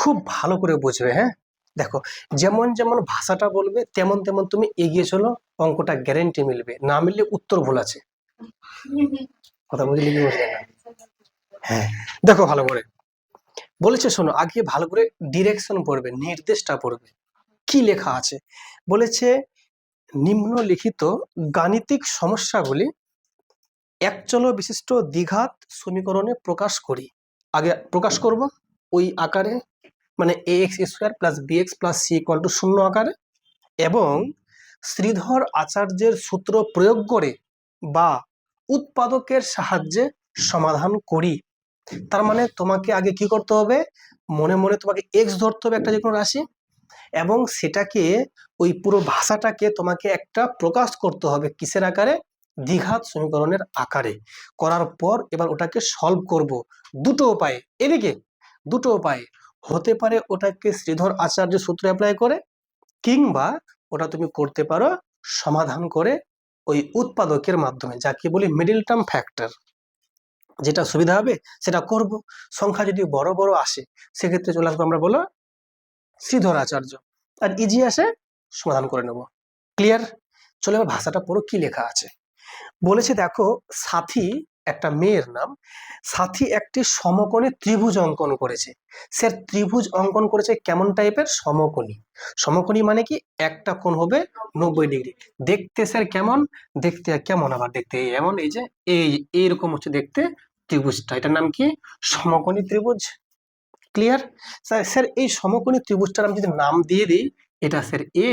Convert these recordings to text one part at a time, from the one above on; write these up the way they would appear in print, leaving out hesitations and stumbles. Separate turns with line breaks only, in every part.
খুব ভালো করে বুঝবে। হ্যাঁ, দেখো, যেমন যেমন ভাষাটা বলবে তেমন তেমন তুমি এগিয়ে চলো, অঙ্কটা গ্যারেন্টি মিলবে, না মিললে উত্তর ভুল আছে। কথা বুঝলে কি বুঝলে না? হ্যাঁ, দেখো ভালো করে বলেছে, শোনো, আগে ভালো করে ডিরেকশন পড়বে, নির্দেশটা পড়বে, কি লেখা আছে। বলেছে নিম্নলিখিত গাণিতিক সমস্যাগুলি একচল বিশিষ্ট দ্বিঘাত সমীকরণে প্রকাশ করি। আগে প্রকাশ করব ওই আকারে, মানে ax² + bx + c = 0 আকারে, এবং শ্রীধর আচার্যের সূত্র প্রয়োগ করে বা উৎপাদকের সাহায্যে সমাধান করি। তার মানে তোমাকে আগে কি করতে হবে, মনে মনে তোমাকে এক্স ধরতে হবে, একটা যে কোনো রাশি, এবং সেটাকে ওই পুরো ভাষাটাকে তোমাকে একটা প্রকাশ করতে হবে কিসের আকারে, দ্বিঘাত সমীকরণের আকারে। করার পর এবার ওটাকে সলভ করব দুটো উপায়ে। এদিকে দুটো উপায়ে হতে পারে, ওটাকে শ্রীধর আচার্য সূত্র অ্যাপ্লাই করে, কিংবা ওটা তুমি করতে পারো সমাধান করে ওই উৎপাদকের মাধ্যমে, যাকে বলি মিডল টার্ম ফ্যাক্টর। যেটা সুবিধা হবে সেটা করব। সংখ্যা যদি বড় বড় আসে সেক্ষেত্রে চলে আসবো আমরা বলো শ্রীধর আচার্য, আর ইজি আসে সমাধান করে নেব। ক্লিয়ার? চলে এবার ভাষাটা পুরো কি লেখা আছে। বলেছে দেখো, সাথী, একটা মেয়ের নাম, সাথী একটি সমকোণী ত্রিভুজ অঙ্কন করেছে। স্যার ত্রিভুজ অঙ্কন করেছে কেমন টাইপের? সমকোণী। সমকোণী মানে কি, একটা কোণ হবে 90 ডিগ্রি। দেখতে স্যার কেমন? দেখতে কেমন, আবার দেখতে এমন, এই যে এইরকম হচ্ছে দেখতে ত্রিভুজটা, এটার নাম কি? সমকোণী ত্রিভুজ। ক্লিয়ার? স্যার এই সমকোণী ত্রিভুজটার আমি যদি নাম দিয়ে দিই, এটা স্যার এ,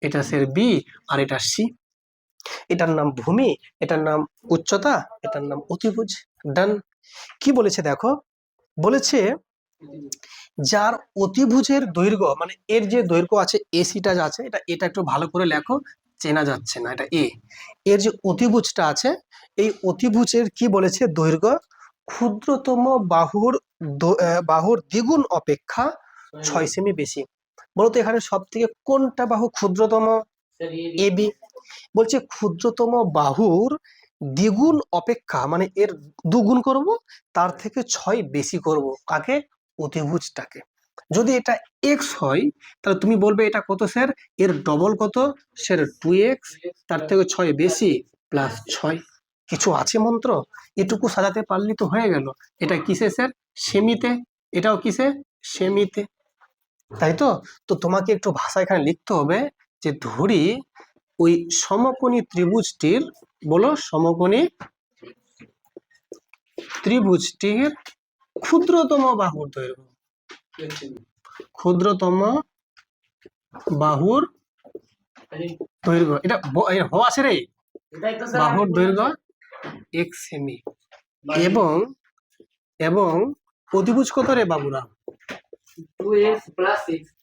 এটা স্যার বি, আর এটা সি, এটার নাম ভূমি, এটার নাম উচ্চতা, এটার নাম অতিভুজ। ডান। কি বলেছে দেখো, বলেছে যার অতিভুজের দৈর্ঘ্য, মানে এর যে দৈর্ঘ্য আছে এসিটা যা আছে, এটা একটু ভালো করে লেখো, চেনা যাচ্ছে না, এটা এ। এর যে অতিভুজটা আছে, এই অতিভুজের কি বলেছে, দৈর্ঘ্য ক্ষুদ্রতম বাহুর দ্বিগুণ অপেক্ষা 6 সেমি বেশি। বলতো এখানে সব থেকে কোনটা বাহু ক্ষুদ্রতম? এবি। বলছে ক্ষুদ্রতম বাহুর দ্বিগুণ অপেক্ষা, মানে এর দুগুণ করব, তার থেকে 6 বেশি করব, কাকে? অতিভুজটাকে। যদি এটা এক্স হয় তাহলে তুমি বলবে এটা কত স্যার, এর ডবল কত স্যার, 2x, তার থেকে 6 বেশি প্লাস 6। কিছু আছে মন্ত্র? এটুকু সাজাতে পারলি তো হয়ে গেল। এটা কিসে স্যার? সেমিতে। এটাও কিসে? সেমিতে। তাই তো। তো তোমাকে একটু ভাষা এখানে লিখতে হবে, যে ধরি ওই সমকোণী ত্রিভুজটির, বলো সমকোণী ত্রিভুজটির ক্ষুদ্রতম বাহুর দৈর্ঘ্য, ক্ষুদ্রতম বাহুর দৈর্ঘ্য, এটা হ আছে রে, বাহুর দৈর্ঘ্য 1 সেমি, এবং এবং অতিভুজ কত রে বাবুরা?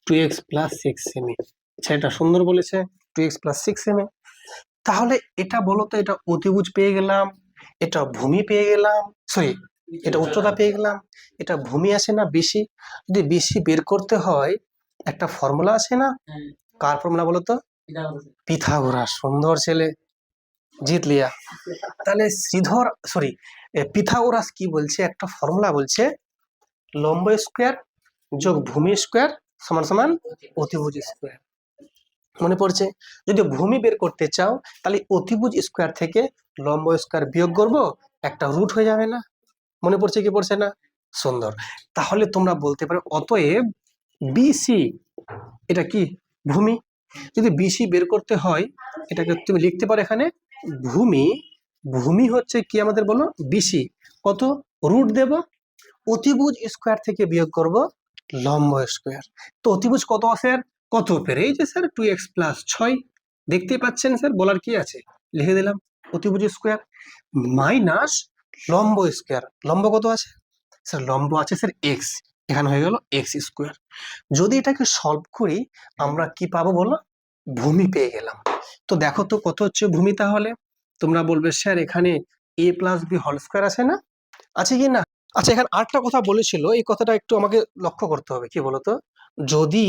2x + 6 semi. সেটা সুন্দর বলেছে, 2x + 6 সেমি। তাহলে এটা বলো তো, এটা অতিভুজ পেয়ে গেলাম, এটা ভূমি পেয়ে গেলাম, সরি এটা উচ্চতা পেয়ে গেলাম, এটা ভূমি আছে না বেশি। যদি বেশি বের করতে হয়, একটা ফর্মুলা আছে না, কার ফর্মুলা বলো তো? পিথাগোরাস। সুন্দর ছেলে, জিত লিয়া। তাহলে পিথাগোরাস কি বলছে, একটা ফর্মুলা বলছে, লম্ব স্কোয়ার যোগ ভূমি স্কোয়ার সমান সমান অতিভুজ স্কোয়ার। মনে পড়ছে? যদি ভূমি বের করতে চাও তাহলে অতিভুজ স্কোয়ার থেকে লম্ব স্কোয়ার বিয়োগ করব, একটা রুট হয়ে যাবে না? মনে পড়ছে কি পড়ছে না? সুন্দর। তাহলে তোমরা বলতে পারো অতএব বিসি, এটা কি? ভূমি। যদি বিসি বের করতে হয়, এটাকে তুমি লিখতে পারো এখানে ভূমি। ভূমি হচ্ছে কি আমাদের বলো, বিসি। কত? রুট দেব, অতিভুজ স্কোয়ার থেকে বিয়োগ করব লম্ব স্কোয়ার। তো অতিভুজ কত স্যার? কত পেরে? এই যে স্যার 2x + 6। দেখতেই পাচ্ছেন স্যার, বলার কি আছে, লিখে দিলাম অতিভুজ স্কোয়ার মাইনাস লম্ব স্কোয়ার। লম্ব কত আছে স্যার? লম্ব আছে স্যার এক্স, এখানে হয়ে গেল এক্স স্কোয়ার। যদি এটাকে সলভ করি আমরা কি পাবো বলো? ভূমি পেয়ে গেলাম। তো দেখো তো কত হচ্ছে ভূমি। তাহলে তোমরা বলবে স্যার এখানে a + b হোল স্কোয়ার আছে না? আছে কি না? আচ্ছা, এখানে আরেকটা কথা বলেছিল, এই কথাটা একটু আমাকে লক্ষ্য করতে হবে। কি বলতো, যদি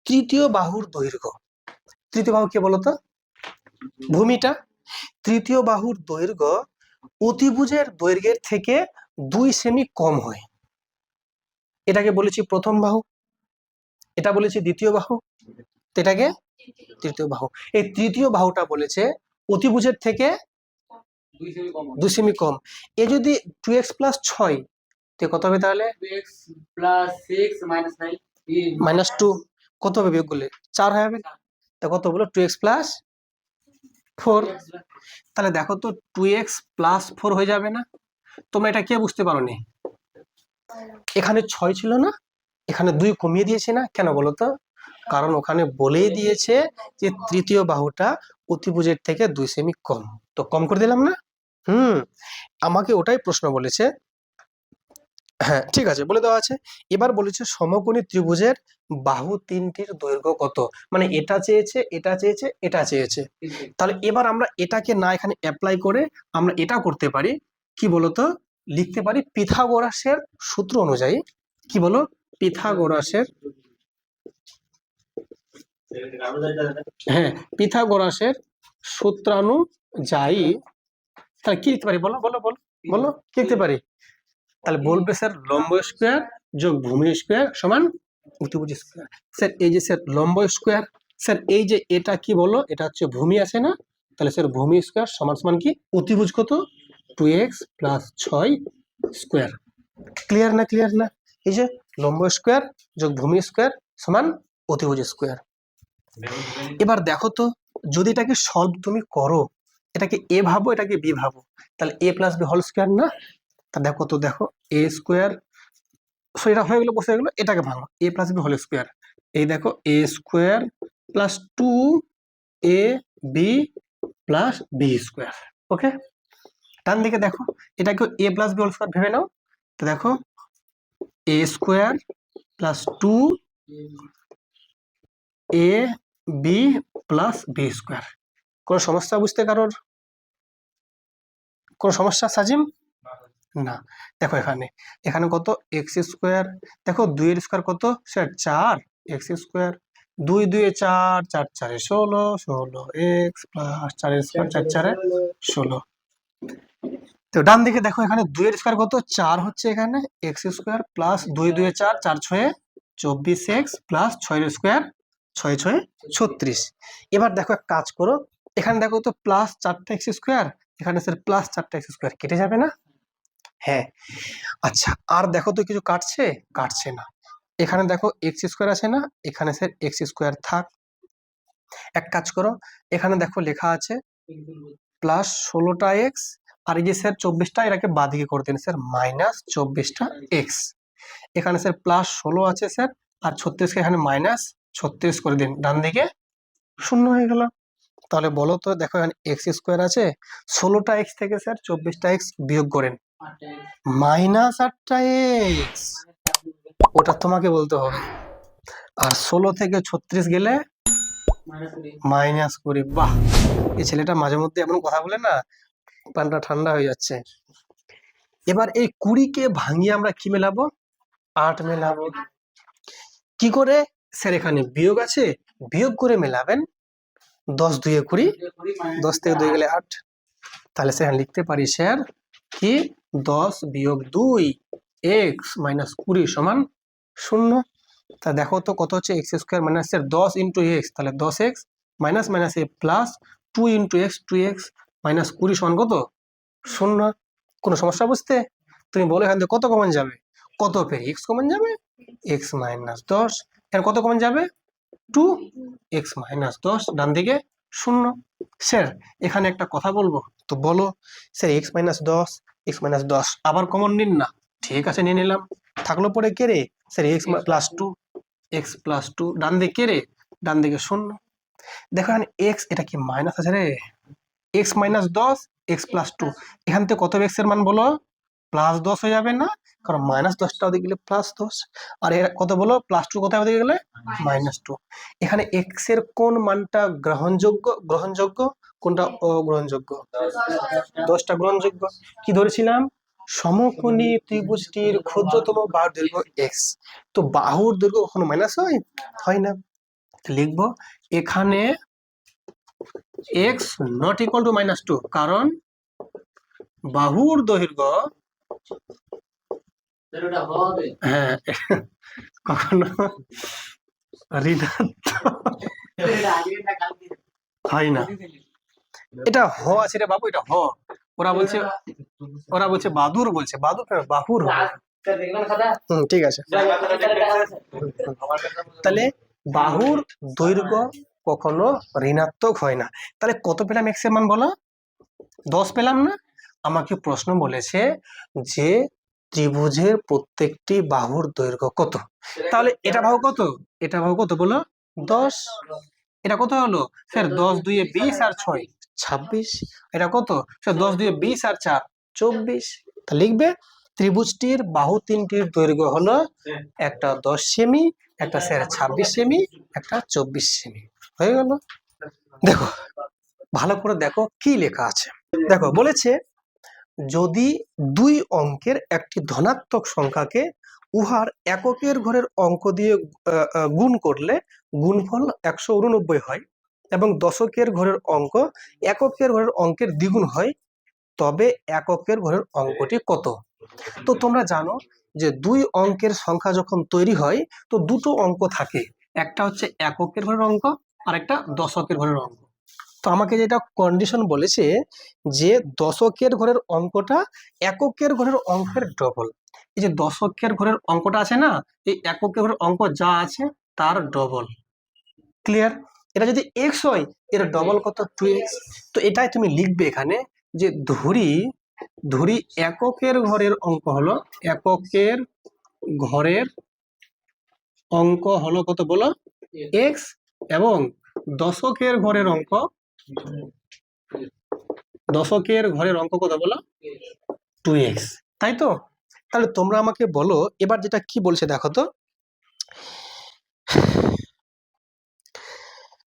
তৃতীয় বাহুর দৈর্ঘ্য, তৃতীয় বাহু কে বলতো? ভূমিটা। তৃতীয় বাহুর দৈর্ঘ্য অতিভুজের দৈর্ঘ্যের থেকে 2 সেমি কম হয়, এটাকে বলেছি প্রথম বাহু। এটা বলেছে দ্বিতীয় বাহু, তো এটাকে তৃতীয় বাহু। এই তৃতীয় বাহুটা বলেছে অতিভুজের থেকে 2 সেমি কম। এ যদি 2x প্লাস 6, তো কত হবে তাহলে?
2x প্লাস 6 মাইনাস 9
মাইনাস 2 কত হবে বিয়োগ করলে? 4 হয়ে যাবে। তা কত বলো? 2x plus 4। তাহলে দেখো তো 2x প্লাস 4 হয়ে যাবে না? তোমরা এটা কে বুঝতে পারো নি? এখানে 6 ছিল না, এখানে 2 কমিয়ে দিয়েছে না, কেন বলো তো? কারণ ওখানে বলেই দিয়েছে যে তৃতীয় বাহুটা অতিভুজের থেকে 2 সেমি কম, তো কম করে দিলাম না। আমাকে ওটাই প্রশ্ন বলেছে। হ্যাঁ ঠিক আছে, বলে দেওয়া আছে। এবার বলেছে সমকোণী ত্রিভুজের বাহু তিনটির দৈর্ঘ্য কত। মানে এটা চেয়েছে, এটা চেয়েছে, এটা চেয়েছে। তাহলে এবার আমরা এটাকে না এখানে অ্যাপ্লাই করে আমরা এটা করতে পারি, কি বলতো? লিখতে পারি পিথাগোরাসের সূত্র অনুযায়ী। কি বলো? পিথাগোরাসের, হ্যাঁ পিথাগোরাসের সূত্রানুযায়ী। তাহলে কি লিখতে পারি? বলো বলো বলো বলো, কি লিখতে পারি? তাহলে বলবে স্যার লম্ব স্কোয়ার যোগ ভূমি স্কোয়ার সমান অতিভুজ স্কোয়ার। স্যার এই যে স্যার লম্ব স্কোয়ার, স্যার এই যে এটা কি বলো? এটা হচ্ছে ভূমি আছে না, তাহলে স্যার ভূমি স্কোয়ার সমান সমান কি অতিভুজ কত? 2x plus 6 square. ক্লিয়ার না? ক্লিয়ার না? এই যে লম্ব স্কোয়ার যোগ ভূমি স্কোয়ার সমান অতিভুজ স্কোয়ার। এবার দেখো তো, যদি এটাকে সলভ তুমি করো, এটাকে এ ভাবো, এটাকে বি ভাবো, তাহলে এ প্লাস বি হোল স্কোয়ার না? তা দেখো তো, দেখো এ স্কোয়ার, সো এটা হয়ে গেলো, বসে গেলো, এটাকে ভাঙো a plus b whole square. এই দেখো a square plus 2ab plus b square. Okay, ডান দিকে দেখো এটাকে a plus b whole square ভেবে নাও। তো দেখো a square plus 2ab plus b square. কোনো সমস্যা বুঝতে কারোর? কোনো সমস্যা সাজিম? না। দেখো এখানে, এখানে কত? এক্স স্কোয়ার, দেখো 2 এর স্কোয়ার কত স্যার? 4 এক্স স্কোয়ার, 2 2 এ 4, 4 4 এ 16, 16 এক্স প্লাস 4 এর স্কোয়ার, 4 4 এ 16। তো ডান দিকে দেখো এখানে 2 এর স্কোয়ার কত? 4 হচ্ছে এখানে এক্স স্কোয়ার প্লাস 2 2 এ 4, 4 6 এ 24 এক্স প্লাস 6 এর স্কোয়ার, 6 6 36। এবার দেখো এক কাজ করো, এখানে দেখো তো প্লাস 4টা এক্স স্কোয়ার, এখানে স্যার প্লাস 4টা এক্স স্কোয়ার, কেটে যাবে না? হ্যাঁ। আচ্ছা, আর দেখো তো কিছু কাটছে? কাটছে না। এখানে দেখো এক্স স্কোয়ার আছে না, এখানে স্যার এক্স স্কোয়ার থাক। এক কাজ করো, এখানে দেখো লেখা আছে প্লাস 16টা এক্স, আর এই যে স্যার 24টা, এটাকে বাদিকে করে দিন স্যার, মাইনাস 24টা এক্স। এখানে স্যার প্লাস 16 আছে স্যার, আর 36কে এখানে মাইনাস 36 করে দিন, ডান দিকে শূন্য হয়ে গেল। তাহলে বলো তো, দেখো এখানে এক্স স্কোয়ার আছে, 16টা এক্স থেকে স্যার 24টা এক্স বিয়োগ করেন, মাইনাস 8টা এক্স, ওটা তোমাকে বলতে হবে। আর 16 থেকে 36 গেলে -20। বাহ, এই ছেলেটা মাঝে মধ্যে এমন কথা বলে না, পানটা ঠান্ডা হয়ে যাচ্ছে। এবার এই 20কে ভাঙিয়ে আমরা কি মেলাবো? 8 মেলাবো। কি করে? স্যার এখানে বিয়োগ আছে, বিয়োগ করে মেলাবেন। 10 2 এ 20, 10 থেকে 2 গেলে 8। তাহলে স্যার লিখতে পারি স্যার কি 10 বিয়োগ 2 এক্স মাইনাস 20 সমান 0। তা দেখো তো কত হচ্ছে? X square minus 10 into x, তাহলে 10 x minus minus a plus 2 into x, 2 x minus 20 সমান কত? 0। কোনো সমস্যা বুঝতে? তুমি বলো এখান থেকে কত কমন যাবে? কত পেয়ে এক্স কমন যাবে, এক্স মাইনাস 10। এখানে কত কমন যাবে? 2 এক্স মাইনাস 10, ডান দিকে 0। স্যার এখানে একটা কথা বলবো, তো বলো। Sir x minus 10, x minus 10 আবার কমন নিন না। ঠিক আছে, নিয়ে নিলাম। থাকলো পরে কে রে? Sir x plus 2, x plus 2, ডান দিকে কে রে? ডান দিকে 0। দেখো এখানে এক্স, এটা কি মাইনাস আছে রে? এক্স মাইনাস 10, এক্স প্লাস 2, এখান থেকে কত এক্স এর মান বলো? প্লাস 10 হয়ে যাবে না? কারণ মাইনাস 10টা ওদিকে গেলে প্লাস 10, আর এর কত বলো? প্লাস 2 কোথায় ওদিকে গেলে? -2। এখানে এক্স এর কোন মানটা গ্রহণযোগ্য? গ্রহণযোগ্য কোনটা অগ্রহণযোগ্য? 10টা গ্রহণযোগ্য। কি ধরেছিলাম? সমকোণী ত্রিভুজটির ক্ষুদ্রতম বাহুর দৈর্ঘ্য এক্স। তো বাহুর দৈর্ঘ্য কখনো মাইনাস হয়? হয় না। লিখবো এখানে এক্স নট ইকুয়াল টু -2, কারণ বাহুর দৈর্ঘ্য, হ্যাঁ কখনো ঋণাত্মক
এটা আগে না কালকে
হয় না, এটা হ আছে রে বাবু, এটা হ। ওরা বলছে বাদুর, বলছে বাদুর কেন, বাহুর হবে।
স্যার দেখবেন খাতা
ঠিক আছে। তাহলে বাহুর দৈর্ঘ্য কখনো ঋণাত্মক হয় না। তাহলে কত পেলাম এক্স এর মান বলো? 10 পেলাম না? আমাকে প্রশ্ন বলেছে যে ত্রিভুজের প্রত্যেকটি বাহুর দৈর্ঘ্য কত। তাহলে এটা বাহু কত, এটা বাহু কত বলো? 10। এটা কত হলো স্যার? 10 দুইয়ে 20 আর 6 26। এটা কত স্যার? 10 দুইয়ে 20 আর 4 24। তা লিখবে ত্রিভুজটির বাহু তিনটির দৈর্ঘ্য হলো একটা 10 সেমি, একটা স্যার 26 সেমি, একটা 24 সেমি। হয়ে গেল। দেখো ভালো করে দেখো কি লেখা আছে। দেখো বলেছে যদি দুই অঙ্কের একটি ধনাত্মক সংখ্যাকে উহার এককের ঘরের অঙ্ক দিয়ে গুণ করলে গুণফল 189 হয় এবং দশকের ঘরের অঙ্ক এককের ঘরের অঙ্কের দ্বিগুণ হয়, তবে এককের ঘরের অঙ্কটি কত? তো তোমরা জানো যে দুই অঙ্কের সংখ্যা যখন তৈরি হয় তো দুটো অঙ্ক থাকে, একটা হচ্ছে এককের ঘরের অঙ্ক আর একটা দশকের ঘরের অঙ্ক। তো আমাকে যেটা কন্ডিশন বলেছে যে দশকের ঘরের অঙ্কটা এককের ঘরের অঙ্কের ডবল। এই যে দশকের ঘরের অঙ্কটা আছে না, এই এককের ঘরের অঙ্ক যা আছে তার ডবল। ক্লিয়ার? এটা যদি এক্স হয় এর ডবল কত? 2x। তো এটাই তুমি লিখবে এখানে যে ধরি এককের ঘরের অঙ্ক হলো, এককের ঘরের অঙ্ক হলো কত বলো? এক্স, এবং দশকের ঘরের অঙ্ক কত বলো? 2x। তাই তো? তাহলে তোমরা আমাকে বলো এবার যেটা কি বলছে দেখো তো।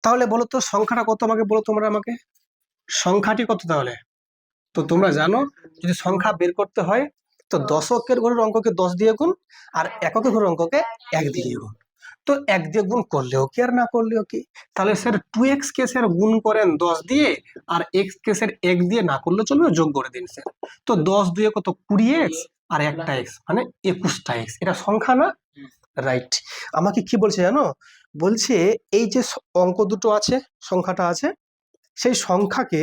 তাহলে বলো তো সংখ্যাটা কত আমাকে বলো, তোমরা আমাকে সংখ্যাটি কত তাহলে? তো তোমরা জানো যদি সংখ্যা বের করতে হয় তো দশকের ঘরের অঙ্ককে 10 দিয়ে গুণ আর এককের ঘরের অঙ্ককে 1 দিয়ে গুণ। তো 1 দিয়ে গুণ করলেও কি আর না করলেও কি। তাহলে স্যার 2x কে স্যার গুণ করেন 10 দিয়ে, আর x কে স্যার 1 দিয়ে না করলে চলবে, যোগ করে দিন স্যার। তো 10 দুয়ে কত? 20x আর একটা x মানে 21টা x। এটা সংখ্যা না? রাইট। আমাকে কি বলছে জানো? বলছে এই যে অঙ্ক দুটো আছে, সংখ্যাটা আছে, সেই সংখ্যাকে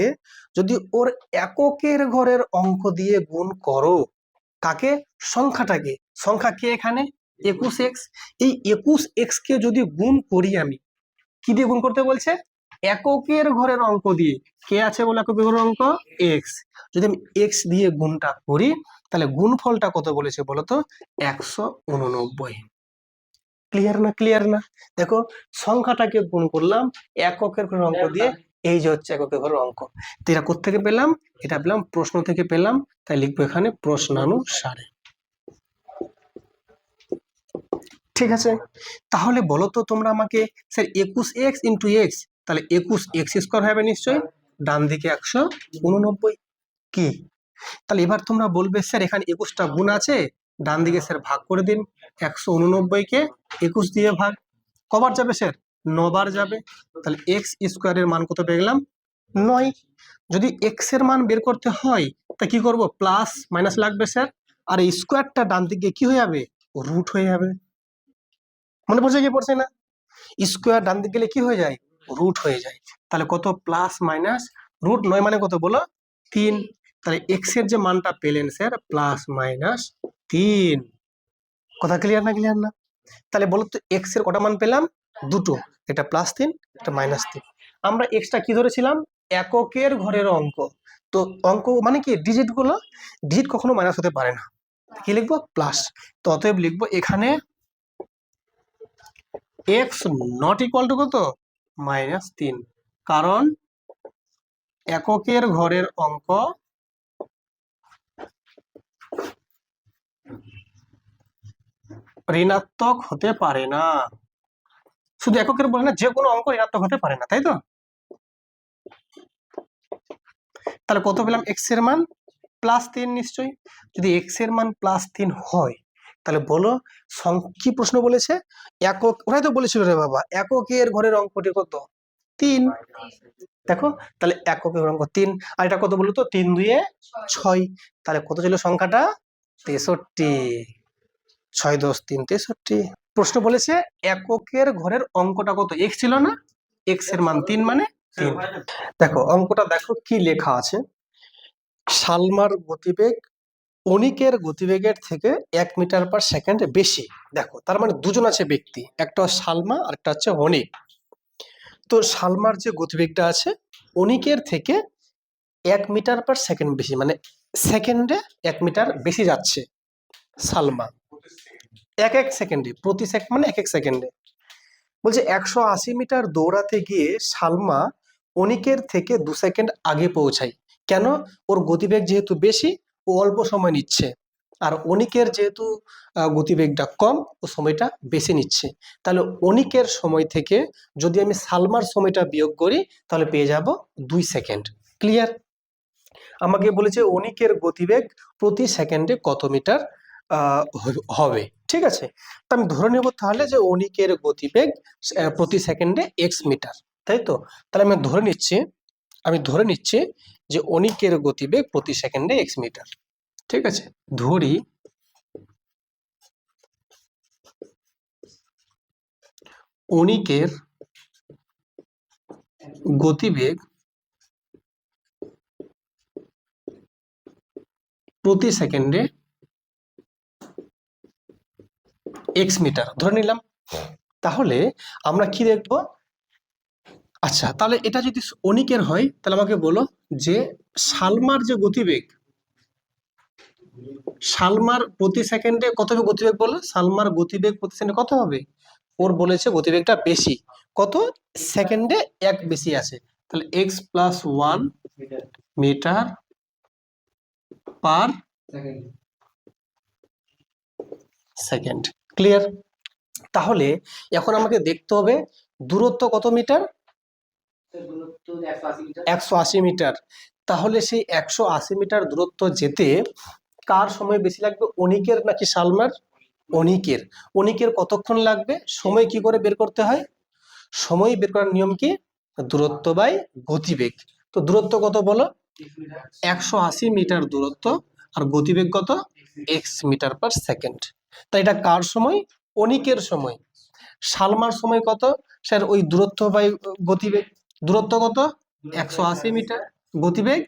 যদি ওর এককের ঘরের অঙ্ক দিয়ে গুণ করো, কাকে? সংখ্যাটাকে। সংখ্যা কে এখানে? 21x। এই 21x কে যদি গুণ করি আমি, কি দিয়ে গুণ করতে বলছে? এককের ঘরের অঙ্ক দিয়ে। কে আছে বলে এককের ঘরের অঙ্ক? x। যদি আমি x দিয়ে গুণটা করি তাহলে গুণফলটা কত বলেছে বলতো? 189। ক্লিয়ার না? ক্লিয়ার না? দেখো সংখ্যাটাকে গুণ করলাম এককের ঘরের অঙ্ক দিয়ে, এই যে হচ্ছে এককের ঘরের অঙ্ক। তো এটা কোত্থেকে পেলাম? এটা পেলাম প্রশ্ন থেকে পেলাম, তাই লিখবো এখানে প্রশ্নানুসারে। ঠিক আছে। তাহলে বলো তো তোমরা আমাকে স্যার 21x ইন্টু এক্স, তাহলে 21x স্কোয়ার হবে নিশ্চয়ই, ডান দিকে 189 কি? তাহলে এবার তোমরা বলবে স্যার এখানে 21টা গুণ আছে, ডান দিকে স্যার ভাগ করে দিন। 189 কে 21 দিয়ে ভাগ, কবার যাবে স্যার? 9 বার যাবে। তাহলে এক্স স্কোয়ারের মান কত পেয়ে গেলাম? 9। যদি এক্স এর মান বের করতে হয় তা কি করব? প্লাস মাইনাস লাগবে স্যার, আর এই স্কোয়ারটা ডান দিকে কি হয়ে যাবে? রুট হয়ে যাবে। মনে পড়ছে কি পড়ছে না? স্কোয়ার ডান দিকে গেলে কি হয়ে যায়? রুট হয়ে যায়। তাহলে কত? প্লাস মাইনাস রুট 9 মানে কত বলো? 3। তাহলে এক্স এর যে মানটা পেলেন স্যার প্লাস মাইনাস 3। কথা ক্লিয়ার না? ক্লিয়ার না? তাহলে বলো তো এক্স এর কটা মান পেলাম? দুটো, এটা +3, এটা -3। আমরা এক্সটা কি ধরেছিলাম? এককের ঘরের অঙ্ক। তো অঙ্ক মানে কি? ডিজিট গুলো, ডিজিট কখনো মাইনাস হতে পারে না। কি লিখবো? প্লাস। তো অতএব লিখবো এখানে এক্স নট ইকুয়াল টু কত? -3, কারণ এককের ঘরের অঙ্ক ঋণাত্মক হতে পারে না। শুধু এককের বলে না, যে কোনো অঙ্ক ঋণাত্মক হতে পারে না, তাই তো? তাহলে কত পেলাম? এক্স এর মান +3 নিশ্চয়ই। যদি এক্স এর মান +3 হয় তাহলে বলো কি প্রশ্ন বলেছে? একক, ওরাই তো বলেছিল রে বাবা এককের ঘরের অঙ্কটি কত? 3। দেখো তাহলে এককের অঙ্ক 3, আর এটা কত বলতো? 3 দুয়ে 6। তাহলে কত ছিল সংখ্যাটা? 63। 6 × 10 = 63। প্রশ্ন বলেছে এককের ঘরের অঙ্কটা কত, এক্স ছিল না, এক্স এর মান 3 মানে 3। দেখো অঙ্কটা দেখো কি লেখা আছে, সালমার গতিবেগ অনিকের গতিবেগের থেকে 1 মিটার/সেকেন্ড বেশি। দেখো তার মানে দুজন আছে ব্যক্তি, একটা সালমা আর একটা হচ্ছে অনিক। তো সালমার যে গতিবেগটা আছে অনিকের থেকে 1 মিটার/সেকেন্ড বেশি, মানে সেকেন্ডে 1 মিটার বেশি যাচ্ছে সালমা, এক এক সেকেন্ডে, প্রতি সেকেন্ড মানে এক এক সেকেন্ডে। বলছে 180 মিটার দৌড়াতে গিয়ে সালমা অনিকের থেকে 2 সেকেন্ড আগে পৌঁছায়। কেন? ওর গতিবেগ যেহেতু বেশি, ও অল্প সময় নিচ্ছে, আর অনিকের যেহেতু গতিবেগটা কম, ও সময়টা বেশি নিচ্ছে। তাহলে অনিকের সময় থেকে যদি আমি সালমার সময়টা বিয়োগ করি তাহলে পেয়ে যাব 2 সেকেন্ড। ক্লিয়ার? আমাকে বলেছে অনিকের গতিবেগ প্রতি সেকেন্ডে কত মিটার হবে। ঠিক আছে, তো আমি ধরে নেব তাহলে যে অনিকের গতিবেগ প্রতি সেকেন্ডে এক্স মিটার, তাই তো? তাহলে আমি ধরে নিচ্ছি যে অনিকের গতিবেগ প্রতি সেকেন্ডে এক্স মিটার। ঠিক আছে, ধরি অনিকের গতিবেগ প্রতি সেকেন্ডে এক্স মিটার ধরে নিলাম। তাহলে আমরা কি দেখব, আচ্ছা তাহলে এটা যদি অনিকের হয় তাহলে আমাকে বলো যে সালমার যে গতিবেগ, সালমার প্রতি সেকেন্ডে কত হবে গতিবেগ, বলো সালমার গতিবেগ প্রতি সেকেন্ডে কত হবে? ওর বলেছে গতিবেগটা বেশি, কত সেকেন্ডে 1 বেশি আছে, তাহলে x+1 metre per second. Clear? তাহলে এখন আমাকে দেখতে হবে দূরত্ব কত মিটার, 180 মিটার। তাহলে সেই 180 মিটার দূরত্ব যেতে কার সময় বেশি লাগবে, অনিকের নাকি সালমার? অনিকের। অনিকের কতক্ষণ লাগবে, সময় কি করে বের করতে হয়, সময় বের করার নিয়ম কি, দূরত্ব বাই গতিবেগ। তো দূরত্ব কত বলো, 180 মিটার দূরত্ব, আর গতিবেগ কত, এক্স মিটার/সেকেন্ড। তাই এটা কার সময়, অনিকের সময়। সালমার সময় কত, স্যার ওই দূরত্ব বাই গতিবেগ, দূরত্ব কত 180 মিটার, গতিবেগ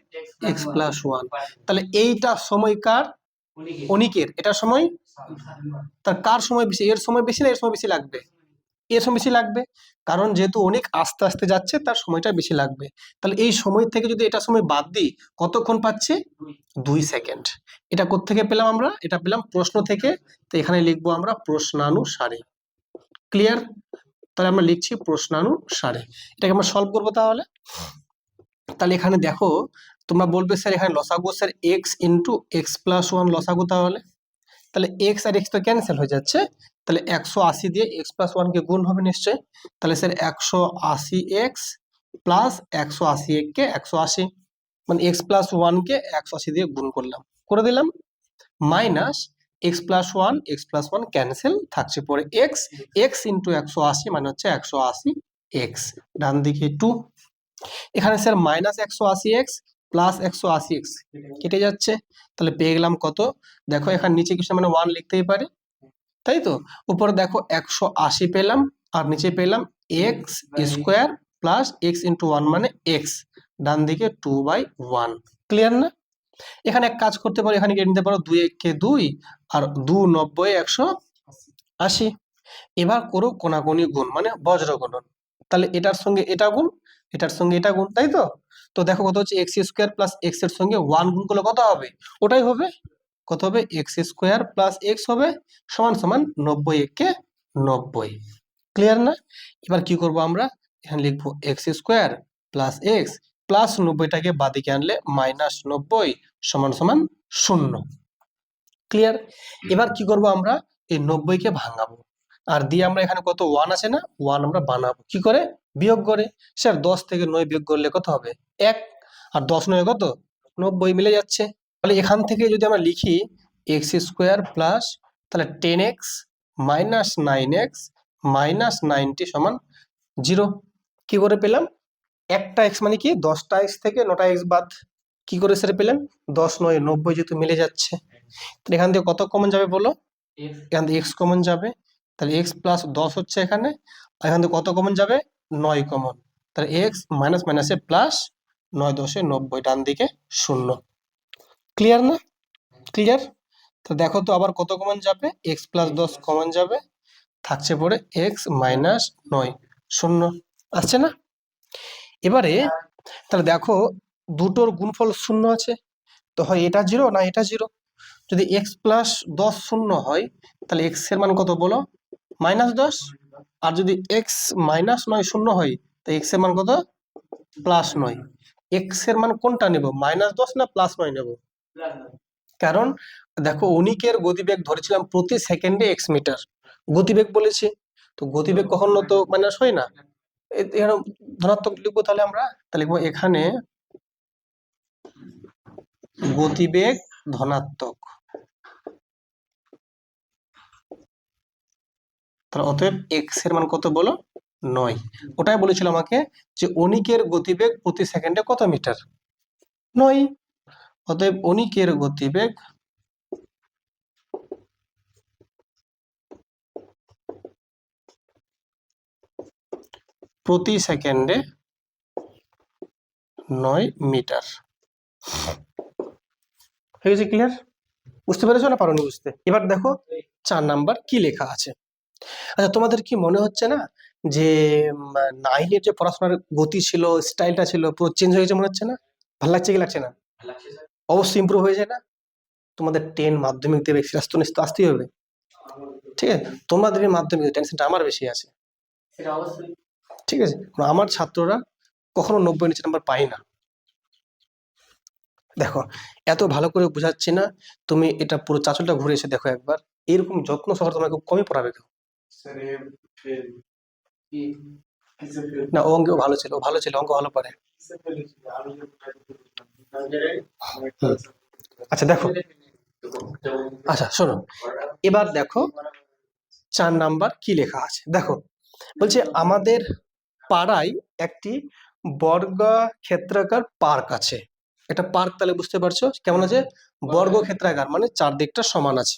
x+1। তাহলে এইটা সময় কার, অনিকের, এটা সময়, তার কার সময় বেশি, এর সময় বেশি না এর সময় বেশি লাগবে, এর সময় বেশি লাগবে, কারণ যেহেতু অনেক আস্তে আস্তে যাচ্ছে তার সময়টা বেশি লাগবে। তাহলে এই সময় থেকে যদি এটা সময় বাদ দিই কতক্ষণ পাচ্ছি, 2 সেকেন্ড। এটা কোত্থেকে পেলাম আমরা, এটা পেলাম প্রশ্ন থেকে, তো এখানে লিখবো আমরা প্রশ্নানুসারে। ক্লিয়ার? তাহলে আমরা লিখছি প্রশ্নানুসারে, এটাকে আমরা সলভ করবো। তাহলে এখানে দেখো তোমরা বলবে স্যার এখানে লসাগু স্যার x+1 লসাগু, তাহলে x আর x তো ক্যান্সেল হয়ে যাচ্ছে, তাহলে 180 দিয়ে x+1 কে গুণ হবে নিশ্চয়, তাহলে স্যার 180x প্লাস 180 কে 180, মানে x+1 কে 180 দিয়ে গুণ করলাম, করে দিলাম, মাইনাস x+1 ক্যান্সেল, থাকছে পরে x ইন্টু 180 মানে হচ্ছে 180x, ডান দিকে 2, এখানে sir minus 180x plus 180x কেটে যাচ্ছে, তাহলে পেয়ে গেলাম কত, দেখো এখানে নিচে কিছু মানে 1 লিখতেই পারে, তাই তো? উপরে দেখো 180 পেলাম, আর নিচে পেলাম x² প্লাস x ইন্টু 1 মানে x, ডান দিকে 2/1। ক্লিয়ার না? এখানে এক কাজ করতে পারো, এখানে কেটে নিতে পারো, 2 × 2 আর 2 90 180। এবার করো কোনাকুনি গুণ মানে বজ্র গুণন, তাহলে এটার সঙ্গে এটা গুণ, এটার সঙ্গে এটা গুণ, তাই তো? তো দেখো কত হচ্ছে, x² প্লাস x এর সঙ্গে 1 গুণ করলে কত হবে, ওটাই হবে, কত হবে, x² প্লাস x হবে সমান সমান 90 × 90। ক্লিয়ার না? এবার কি করব আমরা, এখানে লিখবো x² প্লাস x প্লাস 90টাকে বাদিকে আনলে মাইনাস 90 সমান সমান 0। ক্লিয়ার? এবার কি করব আমরা, এই 90 কে ভাঙাবো, আর দিয়ে আমরা এখানে কত 1 আছে না, 1 আমরা বানাবো কি করে, বিয়োগ করে। স্যার 10 থেকে 9 বিয়োগ করলে কত হবে, 1, আর 10 9 কত, 90, মিলে যাচ্ছে। তাহলে এখান থেকে যদি আমরা লিখি x² প্লাস, তাহলে 10x মাইনাস 9x মাইনাস 90 সমান 0। কি করে পেলাম, একটা x মানে কি, 10টা x থেকে 9টা x বাদ, কি করে সেটা পেলেন, 10 9 90 যেহেতু মিলে যাচ্ছে, তাহলে এখান থেকে কত কমন যাবে বলো, এখান থেকে x কমন যাবে, তাহলে এক্স প্লাস 10 হচ্ছে এখানে, আর এখান থেকে কত কমন যাবে? 9 কমন। তাহলে এক্স মাইনাস মাইনাসে প্লাস, 9×10=90, ডান দিকে 0। ক্লিয়ার না? ক্লিয়ার? তো দেখো তো আবার কত কমন যাবে? এক্স প্লাস 10 কমন যাবে, থাকছে পড়ে এক্স মাইনাস 9, 0 আসছে না? এবারে তাহলে দেখো দুটোর গুণফল 0 আছে, তো হয় এটা 0 না এটা 0। যদি এক্স প্লাস 10 0 হয়, তাহলে এক্স এর মান কত বলো? -10। আর যদি এক্স মাইনাস 9 0 হয়, তো এক্স এর মান কত? +9। এক্স এর মান কোনটা নেব, -10 না +9 নেব? কারণ দেখো অনিকের গতিবেগ ধরেছিলাম প্রতি সেকেন্ডে x মিটার, গতিবেগ বলেছি, তো গতিবেগ কখনো তো মাইনাস হয় না। এখানে ধনাত্মক লিখবো, তাহলে আমরা তাহলে লিখবো এখানে গতিবেগ ধনাত্মক। তাহলে অতএব এক্স এর মান কত বলো? 9। ওটাই বলেছিল আমাকে যে অনিকের গতিবেগ প্রতি সেকেন্ডে কত মিটার? 9। অতএব অনিকের গতিবেগ প্রতি সেকেন্ডে 9 মিটার। হয়ে গেছে? ক্লিয়ার? বুঝতে পেরেছো না পারোনি বুঝতে? এবার দেখো 4 নাম্বার কি লেখা আছে। আচ্ছা, তোমাদের কি মনে হচ্ছে না যে 9-এর যে পড়াশোনার গতি ছিল, স্টাইলটা ছিল, পুরো চেঞ্জ হয়ে গেছে মনে হচ্ছে না? ভালো লাগছে কি লাগছে না? অবশ্যই ইমপ্রুভ হয়েছে না? তোমাদের 10 মাধ্যমিক দেবে, সিরিয়াস তো নিশ্চয়ই আসতেই হবে, ঠিক আছে? তোমরা দেবে মাধ্যমিক, টেনশনটা আমার বেশি আছে,
সেটা অবশ্যই।
ঠিক আছে? কারণ আমার ছাত্ররা কখনো 90 নিচে নাম্বার পায় না। দেখো এত ভালো করে বোঝাচ্ছি না, তুমি এটা পুরো চাঁচলটা ঘুরে এসে দেখো একবার, এরকম যত্ন সহকারে তোমাকে খুব কমই পড়াবে কেউ। না, ও অঙ্কেও ভালো ছিল, ও ভালো ছিল, অঙ্ক ভালো পারে। হুম। আচ্ছা দেখো, আচ্ছা শোনো, এবার দেখো 4 নাম্বার কি লেখা আছে। দেখো বলছে আমাদের পাড়ায় একটি বর্গক্ষেত্রাকার পার্ক আছে। এটা পার্ক, তাহলে বুঝতে পারছো কেমন আছে? বর্গক্ষেত্রাকার মানে চারদিকটা সমান আছে।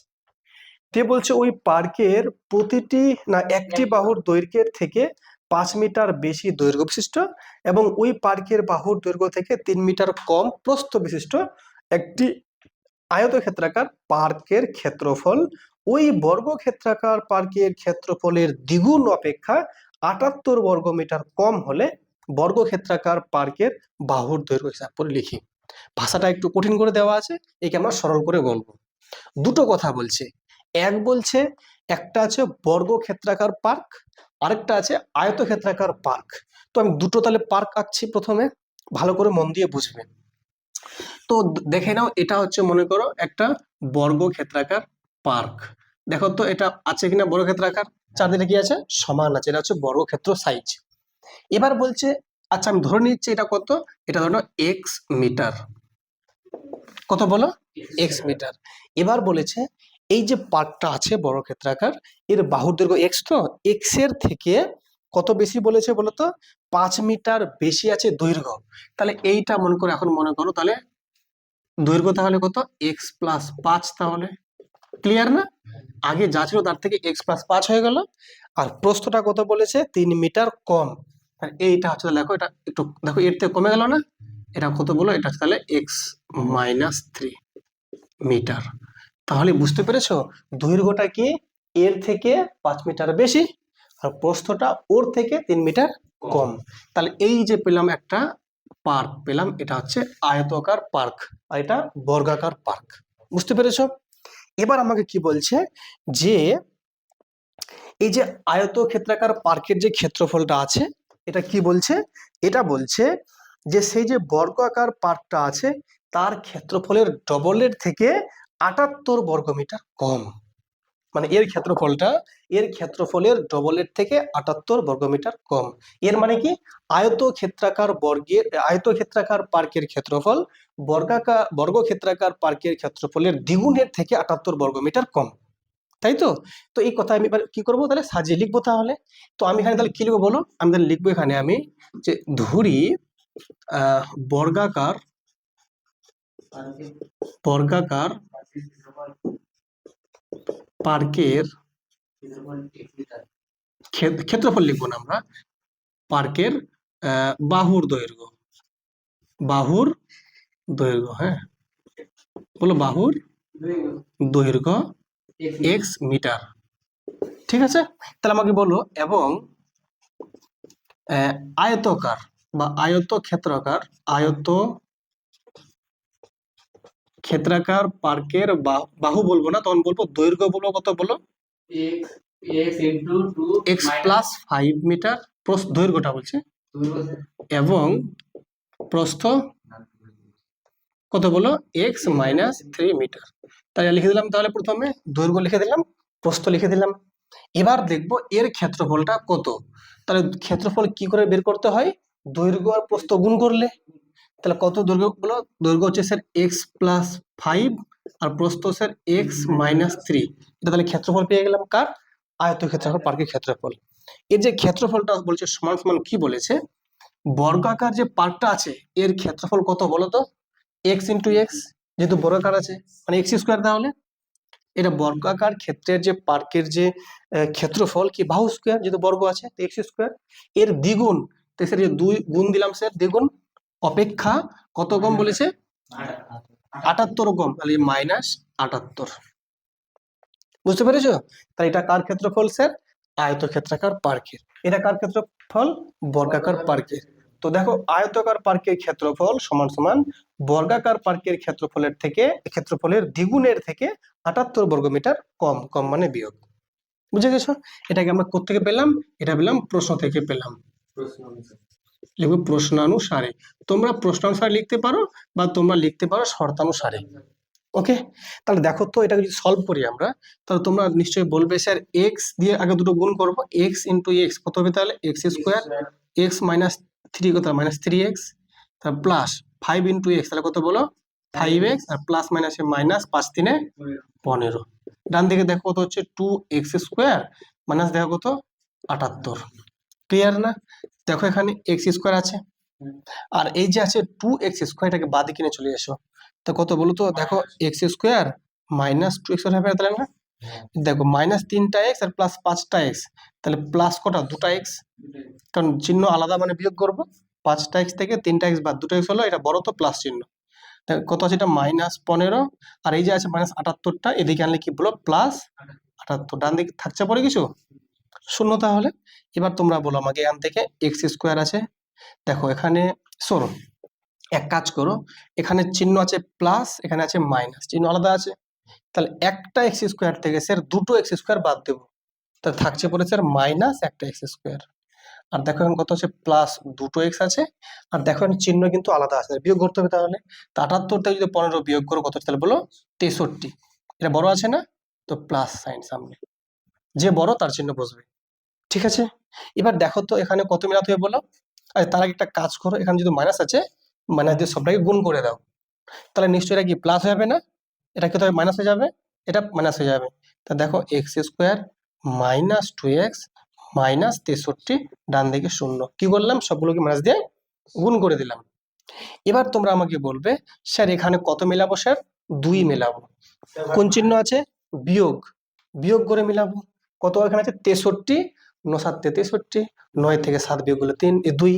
তে বলছে ওই পার্কের প্রতিটি না একটি বাহুর দৈর্ঘ্যের থেকে 5 মিটার বেশি দৈর্ঘ্য বিশিষ্ট এবং ওই পার্কের বাহুর দৈর্ঘ্য থেকে 3 মিটার কম প্রস্থ বিশিষ্ট একটি আয়তক্ষেত্রাকার পার্কের ক্ষেত্রফল ওই বর্গক্ষেত্রাকার পার্কের ক্ষেত্রফলের দ্বিগুণ অপেক্ষা 78 বর্গমিটার কম হলে বর্গক্ষেত্রাকার পার্কের বাহুর দৈর্ঘ্য হিসাব করে লিখি। ভাষাটা একটু কঠিন করে দেওয়া আছে, একে আমরা সরল করে বলবো। দুটো কথা বলছে, এক বলছে একটা আছে বর্গক্ষেত্রাকার পার্ক, আরেকটা আছে আয়তক্ষেত্রাকার পার্ক। তো আমি দুটো তাহলে পার্ক আঁকছি, প্রথমে ভালো করে মন দিয়ে বুঝবেন। তো দেখে নাও, এটা হচ্ছে মনে করো একটা বর্গক্ষেত্রাকার পার্ক। দেখো তো এটা আছে কিনা বর্গক্ষেত্রাকার, চারদিকে কি আছে? সমান আছে, এটা হচ্ছে বর্গক্ষেত্র সাইজ। এবার বলছে আচ্ছা আমি ধরে নিচ্ছি এটা কত, এটা ধরো এক্স মিটার। কত বলো? X metre. এবার বলেছে এই যে পার্কটা আছে বর্গক্ষেত্রাকার, এর বাহুর দৈর্ঘ্য এক্স, তো এক্স এর থেকে কত বেশি বলেছে বলতো? 5 মিটার বেশি আছে দৈর্ঘ্য। তাহলে এইটা মনে করো, এখন মনে করো তাহলে দৈর্ঘ্য তাহলে কত? X plus 5। তাহলে ক্লিয়ার না? আগে যা ছিল তার থেকে এক্স প্লাস 5 হয়ে গেল। আর প্রস্থটা কত বলেছে? 3 মিটার কম। এইটা হচ্ছে, দেখো এটা একটু দেখো, এর থেকে কমে গেল না? এটা কত বলো? এটা হচ্ছে তাহলে এক্স মাইনাস 3 মিটার। তাহলে বুঝতে পেরেছো দৈর্ঘ্যটা কি এর থেকে 5 মিটার বেশি, আর প্রস্থটা ওর থেকে 3 মিটার কম। তাহলে এই যে পেলাম একটা পার্ক পেলাম, এটা হচ্ছে আয়তাকার পার্ক, আর এটা বর্গাকার পার্ক। বুঝতে পেরেছো? এবার আমাকে কি বলছে যে এই যে আয়তক্ষেত্রাকার পার্কের যে ক্ষেত্রফলটা আছে, এটা কি বলছে? এটা বলছে যে সেই যে বর্গাকার পার্কটা আছে তার ক্ষেত্রফলের ডবলের থেকে 78 বর্গমিটার কম। মানে এর ক্ষেত্রফলের ডবলের থেকে 78 বর্গমিটার কম। এর মানে কি? আয়তক্ষেত্রাকার পার্কের ক্ষেত্রফল বর্গক্ষেত্রাকার পার্কের ক্ষেত্রফলের দ্বিগুণের থেকে 78 বর্গমিটার কম, তাই তো? তো এই কথা আমি এবার কি করবো, তাহলে সাজিয়ে লিখবো। তাহলে তো আমি এখানে তাহলে কি লিখবো বলো? আমি তাহলে লিখবো এখানে আমি যে ধরি বর্গাকার বর্গাকার পার্কের ক্ষেত্রফল লিখবো না আমরা, পার্কের বাহুর দৈর্ঘ্য, বাহুর দৈর্ঘ্য, হ্যাঁ বলো বাহুর দৈর্ঘ্য এক্স মিটার। ঠিক আছে, তাহলে আমাকে বলো এবং আয়তকার বা আয়ত ক্ষেত্রাকার পার্কের বাহু বলবো না, তখন বলবো দৈর্ঘ্য, বলবো কত, বলো এক্স প্লাস 5 মিটার, দৈর্ঘ্যটা বলছে, এবং প্রস্থ কত, বলো এক্স মাইনাস 3 মিটার। তাই লিখে দিলাম, তাহলে প্রথমে দৈর্ঘ্য লিখে দিলাম, প্রস্থ লিখে দিলাম। এবার দেখবো এর ক্ষেত্রফলটা কত। তাহলে ক্ষেত্রফল কি করে বের করতে হয়, দৈর্ঘ্য আর প্রস্থ গুণ করলে। তাহলে কত দৈর্ঘ্য, বলো দৈর্ঘ্য হচ্ছে স্যার এক্স প্লাস 5 আর প্রস্থ স্যার এক্স মাইনাস 3। এটা তাহলে ক্ষেত্রফল পেয়ে গেলাম কার, আয়তক্ষেত্রাকার পার্কের ক্ষেত্রফল। এর যে ক্ষেত্রফলটা বলছে সমান সমান কি বলেছে, বর্গাকার যে পার্কটা আছে এর ক্ষেত্রফল কত বলো তো, এক্স ইন্টু এক্স, যেহেতু বর্গাকার আছে মানে এক্স স্কোয়ার, তাহলে এটা বর্গাকার ক্ষেত্রের যে পার্কের যে ক্ষেত্রফল কি, বাহু স্কোয়ার, যেহেতু বর্গ আছে এক্স স্কোয়ার, এর দ্বিগুণ। তো স্যার যে 2 গুণ দিলাম স্যার, দ্বিগুণ অপেক্ষা কত কম বলেছে, 78 কম, তাহলে মাইনাস 78। বুঝতে পেরেছো, তাহলে এটা কার ক্ষেত্রফল স্যার, আয়তক্ষেত্রাকার পার্কের। এটা কার ক্ষেত্রফল, বর্গাকার পার্কের। তো দেখো আয়তাকার পার্কের ক্ষেত্রফল সমান সমান বর্গাকার পার্কের ক্ষেত্রফলের দ্বিগুণের থেকে 78 বর্গমিটার কম, কম মানে বিয়োগ। বুঝে গেছো, এটাকে আমরা কোত্থেকে পেলাম, এটা পেলাম প্রশ্ন থেকে পেলাম। লিখবো প্রশ্নানুসারে, তোমরা প্রশ্নানুসারে লিখতে পারো বা তোমরা লিখতে পারো শর্তানুসারে। ওকে, তাহলে দেখো তো এটা যদি সলভ করি আমরা, তাহলে তোমরা নিশ্চয়ই বলবে স্যার এক্স দিয়ে আগে দুটো গুণ করবো, এক্স ইন্টু এক্স কত হবে, তাহলে এক্স স্কোয়ার, এক্স মাইনাস 3 কত মাইনাস 3x, তার প্লাস 5 ইন্টু এক্স, তাহলে কত বলো 5x, আর প্লাস মাইনাসে মাইনাস, 5 3 15। ডান দিকে দেখো কত হচ্ছে 2x স্কোয়ার, মাইনাস দেখো কত 78। ক্লিয়ার না, দেখো এখানে এক্স স্কোয়ার আছে আর এই যে আছে 2x স্কোয়ার, এটাকে বাদ দিকে নিয়ে চলে এসো। তো কত বলো তো, দেখো এক্স স্কোয়ার মাইনাস 2x হবে, তাহলে না দেখো মাইনাস 3টা এক্স আর প্লাস 5টা এক্স, তাহলে প্লাস কটা 2টা এক্স, কারণ চিহ্ন আলাদা মানে বিয়োগ করবো। 5টা এক্স থেকে 3টা এক্স বাদ 2টা এক্স হলো, এটা বড় তো প্লাস চিহ্ন। কত আছে, এটা মাইনাস 15, আর এই যে আছে মাইনাস 78টা এদিকে আনলে কি বলো প্লাস 78। ডান দিকে থাকছে পরে কিছু শূন্য। তাহলে এবার তোমরা বলো আমাকে, এখান থেকে এক্স স্কোয়ার আছে, দেখো এখানে সরো, এক কাজ করো, এখানে চিহ্ন আছে প্লাস, এখানে আছে মাইনাস, চিহ্ন আলাদা আছে, তাহলে একটা এক্স স্কোয়ার থেকে স্যার দুটো এক্স স্কোয়ার বাদ দেবো, তাহলে থাকছে পরে স্যার মাইনাস একটা এক্স স্কোয়ার। আর দেখো এখন কত আছে, প্লাস দুটো এক্স আছে, আর দেখো এখন চিহ্ন কিন্তু আলাদা আছে, বিয়োগ করতে হবে। তাহলে 78 থেকে যদি 15 বিয়োগ করো কত হচ্ছে, তাহলে বলো 63। এটা বড় আছে না, তো প্লাস সাইন সামনে, যে বড় তার চিহ্ন বসবে। ঠিক আছে, এবার দেখো তো এখানে কত মিলাতে হবে বলো। আর তার আগে একটা কাজ করো, এখানে যদি মাইনাস আছে, মাইনাস দিয়ে সবটাকে গুণ করে দাও, তাহলে নিশ্চয়ই এটা কি প্লাস হয়ে যাবে না, এটা কি তবে মাইনাস হয়ে যাবে, এটা মাইনাস হয়ে যাবে। তা দেখো x square minus 2x minus 63, ডান দিকে শূন্য, কি করলাম সবগুলোকে মাইনাস দিয়ে গুণ করে দিলাম। এবার তোমরা আমাকে বলবে স্যার এখানে কত মেলাবো, স্যার 2 মেলাবো, কোন চিহ্ন আছে, বিয়োগ, বিয়োগ করে মিলাবো। কত এখানে আছে 63, 9 7 63, 9 থেকে 7 বিয়োগ করলে 3 2।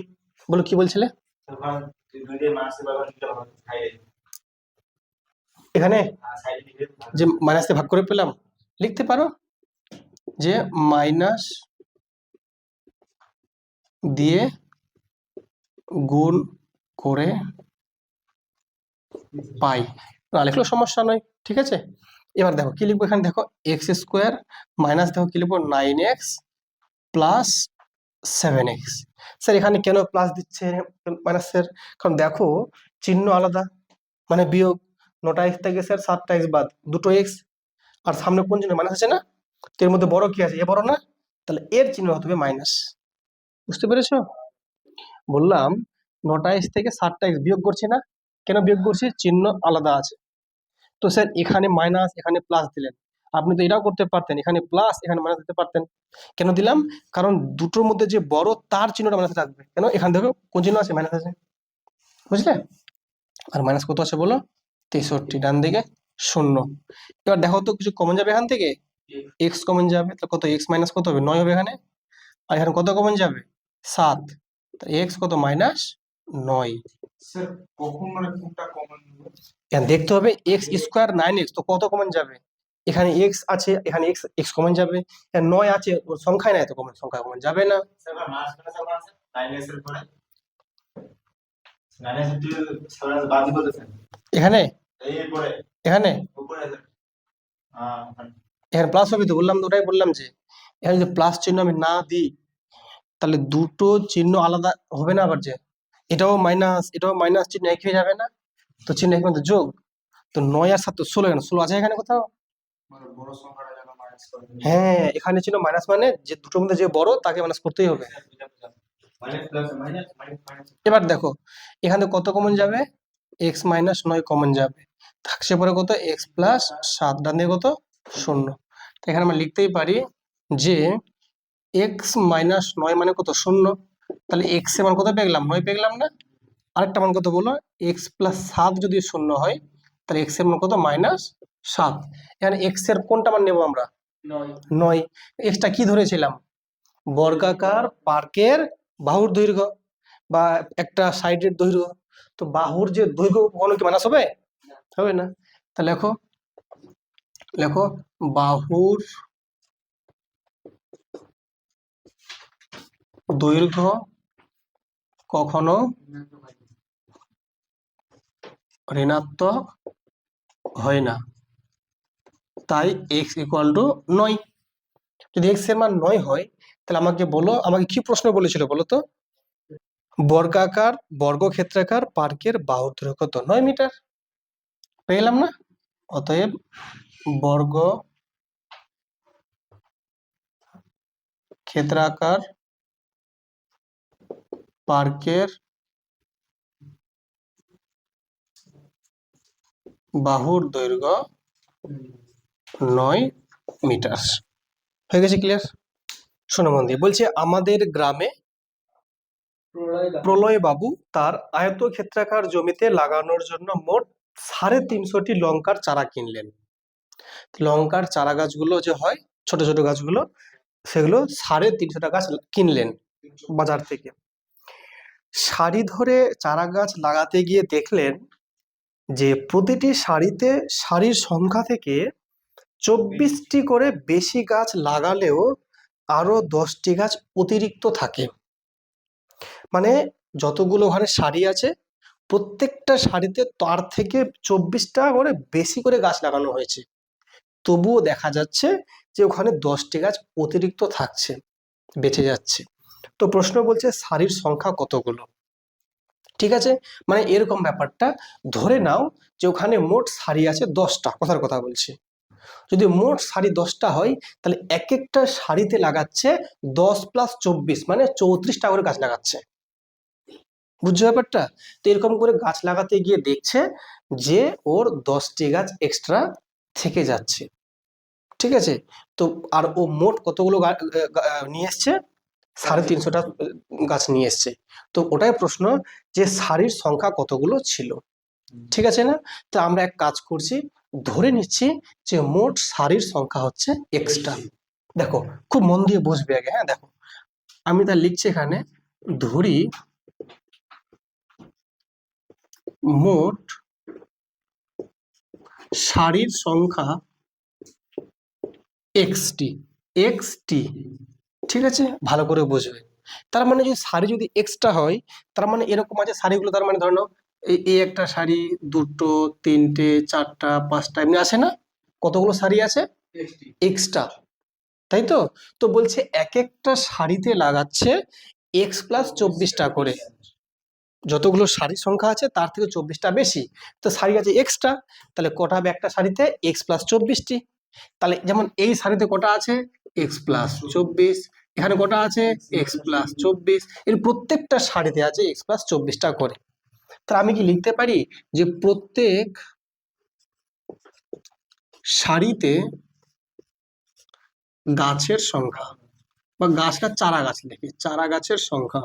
বলো কি বলছিলে, এখানে যে মাইনাস দিয়ে ভাগ করে পেলাম, লিখতে পারো যে মাইনাস দিয়ে গুণ করে পাই, না লিখলেও সমস্যা নয়। ঠিক আছে, এবার দেখো কি লিখবো, এখানে দেখো এক্স স্কোয়ার মাইনাস দেখো কি লিখবো 9x প্লাস 7x। স্যার এখানে কেন প্লাস দিচ্ছে মাইনাস স্যার, কারণ দেখো চিহ্ন আলাদা মানে বিয়োগ, 9টা এক্স থেকে স্যার 7টা এক্স বাদ দুটো এক্স, আর সামনে কোন চিহ্ন মাইনাস আছে না, তো এর মধ্যে বড় কি আছে, এ বড় না, তাহলে এর চিহ্ন হতে হবে মাইনাস। বুঝতে পেরেছো, বললাম 9টা এক্স থেকে 7টা এক্স বিয়োগ করছি না, কেন বিয়োগ করছি, চিহ্ন আলাদা আছে। তো স্যার এখানে মাইনাস এখানে প্লাস দিলেন, আপনি তো এটাও করতে পারতেন, এখানে প্লাস এখানে মাইনাস দিতে পারতেন। কেন দিলাম, কারণ দুটোর মধ্যে যে বড় তার চিহ্নটা মাইনাস থাকবে, কেন এখানে দেখো কোন চিহ্ন আছে, মাইনাস আছে। বুঝলে, আর মাইনাস কত আছে বলো 63, ডান দিকে শূন্য। এবার দেখো তো কিছু কমন যাবে এখান থেকে, এক্স কমন যাবে, তাহলে কত এক্স মাইনাস কত হবে 9 হবে এখানে। আর এখানে কত কমন যাবে 7, এক্স কত -9।
স্যার কখন মানে কোনটা কমন?
এখানে দেখতে হবে এক্স স্কোয়ার 9x, তো কত কমন যাবে, এখানে এক্স আছে, এখানে এক্স এক্স কমন যাবে, এখানে 9 আছে, ওর সংখ্যায় নাই তো কমন, সংখ্যা কমন যাবে না।
স্যার মাস মানে সব আছে 9s এর পরে 9s এর সারা বাদ দিতে স্যার।
এখানে
এই পরে
এখানে
উপরে স্যার।
এখানে প্লাস হবে তো, বললাম তো, ওটাই বললাম যে এখানে যদি প্লাস চিহ্ন আমি না দিই তাহলে দুটো চিহ্ন আলাদা হবে না, আবার যে এটাও মাইনাস চিহ্ন এক হয়ে যাবে না, তো চিহ্ন এক মধ্যে যোগ, তো 9 আর 7 তো 16, এখানে 16 আছে এখানে কোথাও।
মানে বড় সংখ্যাটা যেন মাইনাস করে দিন।
হ্যাঁ, এখানে ছিল মাইনাস, মানে যে দুটোর মধ্যে যে বড় তাকে মাইনাস করতেই হবে।
Minus plus minus minus minus.
এবার দেখো এখানে কত কমন যাবে, এক্স -9 কমন যাবে, থাকছে পরে কত এক্স প্লাস 7, ডান দিকে কত 0। তো এখানে আমরা লিখতেই পারি যে এক্স -9 মানে কত 0, তাহলে এক্স এর মান কত পেলাম 9 পেলাম না। আরেকটা মান কত বলো, এক্স প্লাস 7 যদি 0 হয় তাহলে এক্স এর মান কত -7। এখানে এক্স এর কোনটা মান নেবো আমরা 9, এক্সটা কি ধরেছিলাম বর্গাকার পার্কের বাহুর দৈর্ঘ্য বা একটা সাইডের দৈর্ঘ্য, তো বাহুর যে দৈর্ঘ্য কখনো কি মাইনাস হবে, হবে না। তাহলে লেখো লেখো বাহুর দৈর্ঘ্য কখনো ঋণাত্মক হয় না, তাই x ইকুয়াল টু 9। যদি x এর মান 9 হয় তাহলে আমাকে বলো, আমাকে কি প্রশ্ন বলেছিল বলো তো, বর্গাকার বর্গক্ষেত্রাকার পার্কের বাহুর দৈর্ঘ্য কত 9 মিটার, পেলাম না। অতএব বর্গ ক্ষেত্রাকার পার্কের বাহুর দৈর্ঘ্য 9 মিটার। হয়ে গেছে, ক্লিয়ার। শোনো মন দিয়ে, বলছে আমাদের গ্রামে প্রলয় বাবু তার আয়তক্ষেত্রাকার জমিতে লাগানোর জন্য মোট 350টি লঙ্কার চারা কিনলেন। লঙ্কার চারা গাছগুলো যে হয় ছোট ছোট গাছগুলো, সেগুলো 350টা গাছ কিনলেন বাজার থেকে। সারি ধরে চারা গাছ লাগাতে গিয়ে দেখলেন যে প্রতিটি সারিতে সারির সংখ্যা থেকে 24টি করে বেশি গাছ লাগালেও আরো 10টি গাছ অতিরিক্ত থাকে। মানে যতগুলো ওখানে সারি আছে প্রত্যেকটা সারিতে তার থেকে 24টা করে বেশি করে গাছ লাগানো হয়েছে, তবুও দেখা যাচ্ছে যে ওখানে 10টি গাছ অতিরিক্ত থাকছে, বেঁচে যাচ্ছে। তো প্রশ্ন বলছে সারির সংখ্যা কতগুলো, ঠিক আছে, মানে এরকম ব্যাপারটা। ধরে নাও যে ওখানে মোট সারি আছে 10টা, কথার কথা বলছি, যদি মোট সারি 10টা হয় তাহলে এক একটা সারিতে লাগাচ্ছে 10 + 24 মানে 34টা করে গাছ লাগাচ্ছে, বুঝছো ব্যাপারটা। তো এরকম করে গাছ লাগাতে গিয়ে দেখছে যে ওর 10টি গাছ এক্সট্রা থেকে যাচ্ছে, ঠিক আছে। তো আর ও মোট কতগুলো নিয়ে এসছে 350টা গাছ নিয়ে এসছে। তো ওটাই প্রশ্ন যে সারির সংখ্যা কতগুলো ছিল, ঠিক আছে না। তো আমরা এক কাজ করছি, ধরে নিচ্ছি যে মোট সারির সংখ্যা হচ্ছে এক্সট্রা। দেখো খুব মন দিয়ে বুঝবে আগে, হ্যাঁ দেখো আমি তা লিখছি এখানে, ধরি মোট সারির সংখ্যা এক্সটি, এক্সটি, ঠিক আছে, ভালো করে বুঝবে। তার মানে যদি সারি যদি এক্সট্রা হয় তার মানে এরকম আছে সারিগুলো, তার মানে ধরে নাও এই একটা সারি, দুটো, তিনটে, চারটা, পাঁচটা, এমনি আছে না, কতগুলো সারি আছে এক্সট্রা, তাই তো। তো বলছে এক একটা সারিতে লাগাচ্ছে এক্স প্লাস 24টা করে, যতগুলো সারির সংখ্যা আছে তার থেকে 24টা বেশি, তো সারি আছে এক্সট্রা, তাহলে কটা হবে একটা সারিতে এক্স প্লাস 24টি। তাহলে যেমন এই সারিতে কটা আছে এক্স প্লাস 24, এখানে কটা আছে এক্স প্লাস 24, এর প্রত্যেকটা সারিতে আছে এক্স প্লাস 24টা করে। তাহলে আমি কি লিখতে পারি যে প্রত্যেক সারিতে গাছের সংখ্যা, বা গাছটা চারা গাছ লিখি, চারা গাছের সংখ্যা,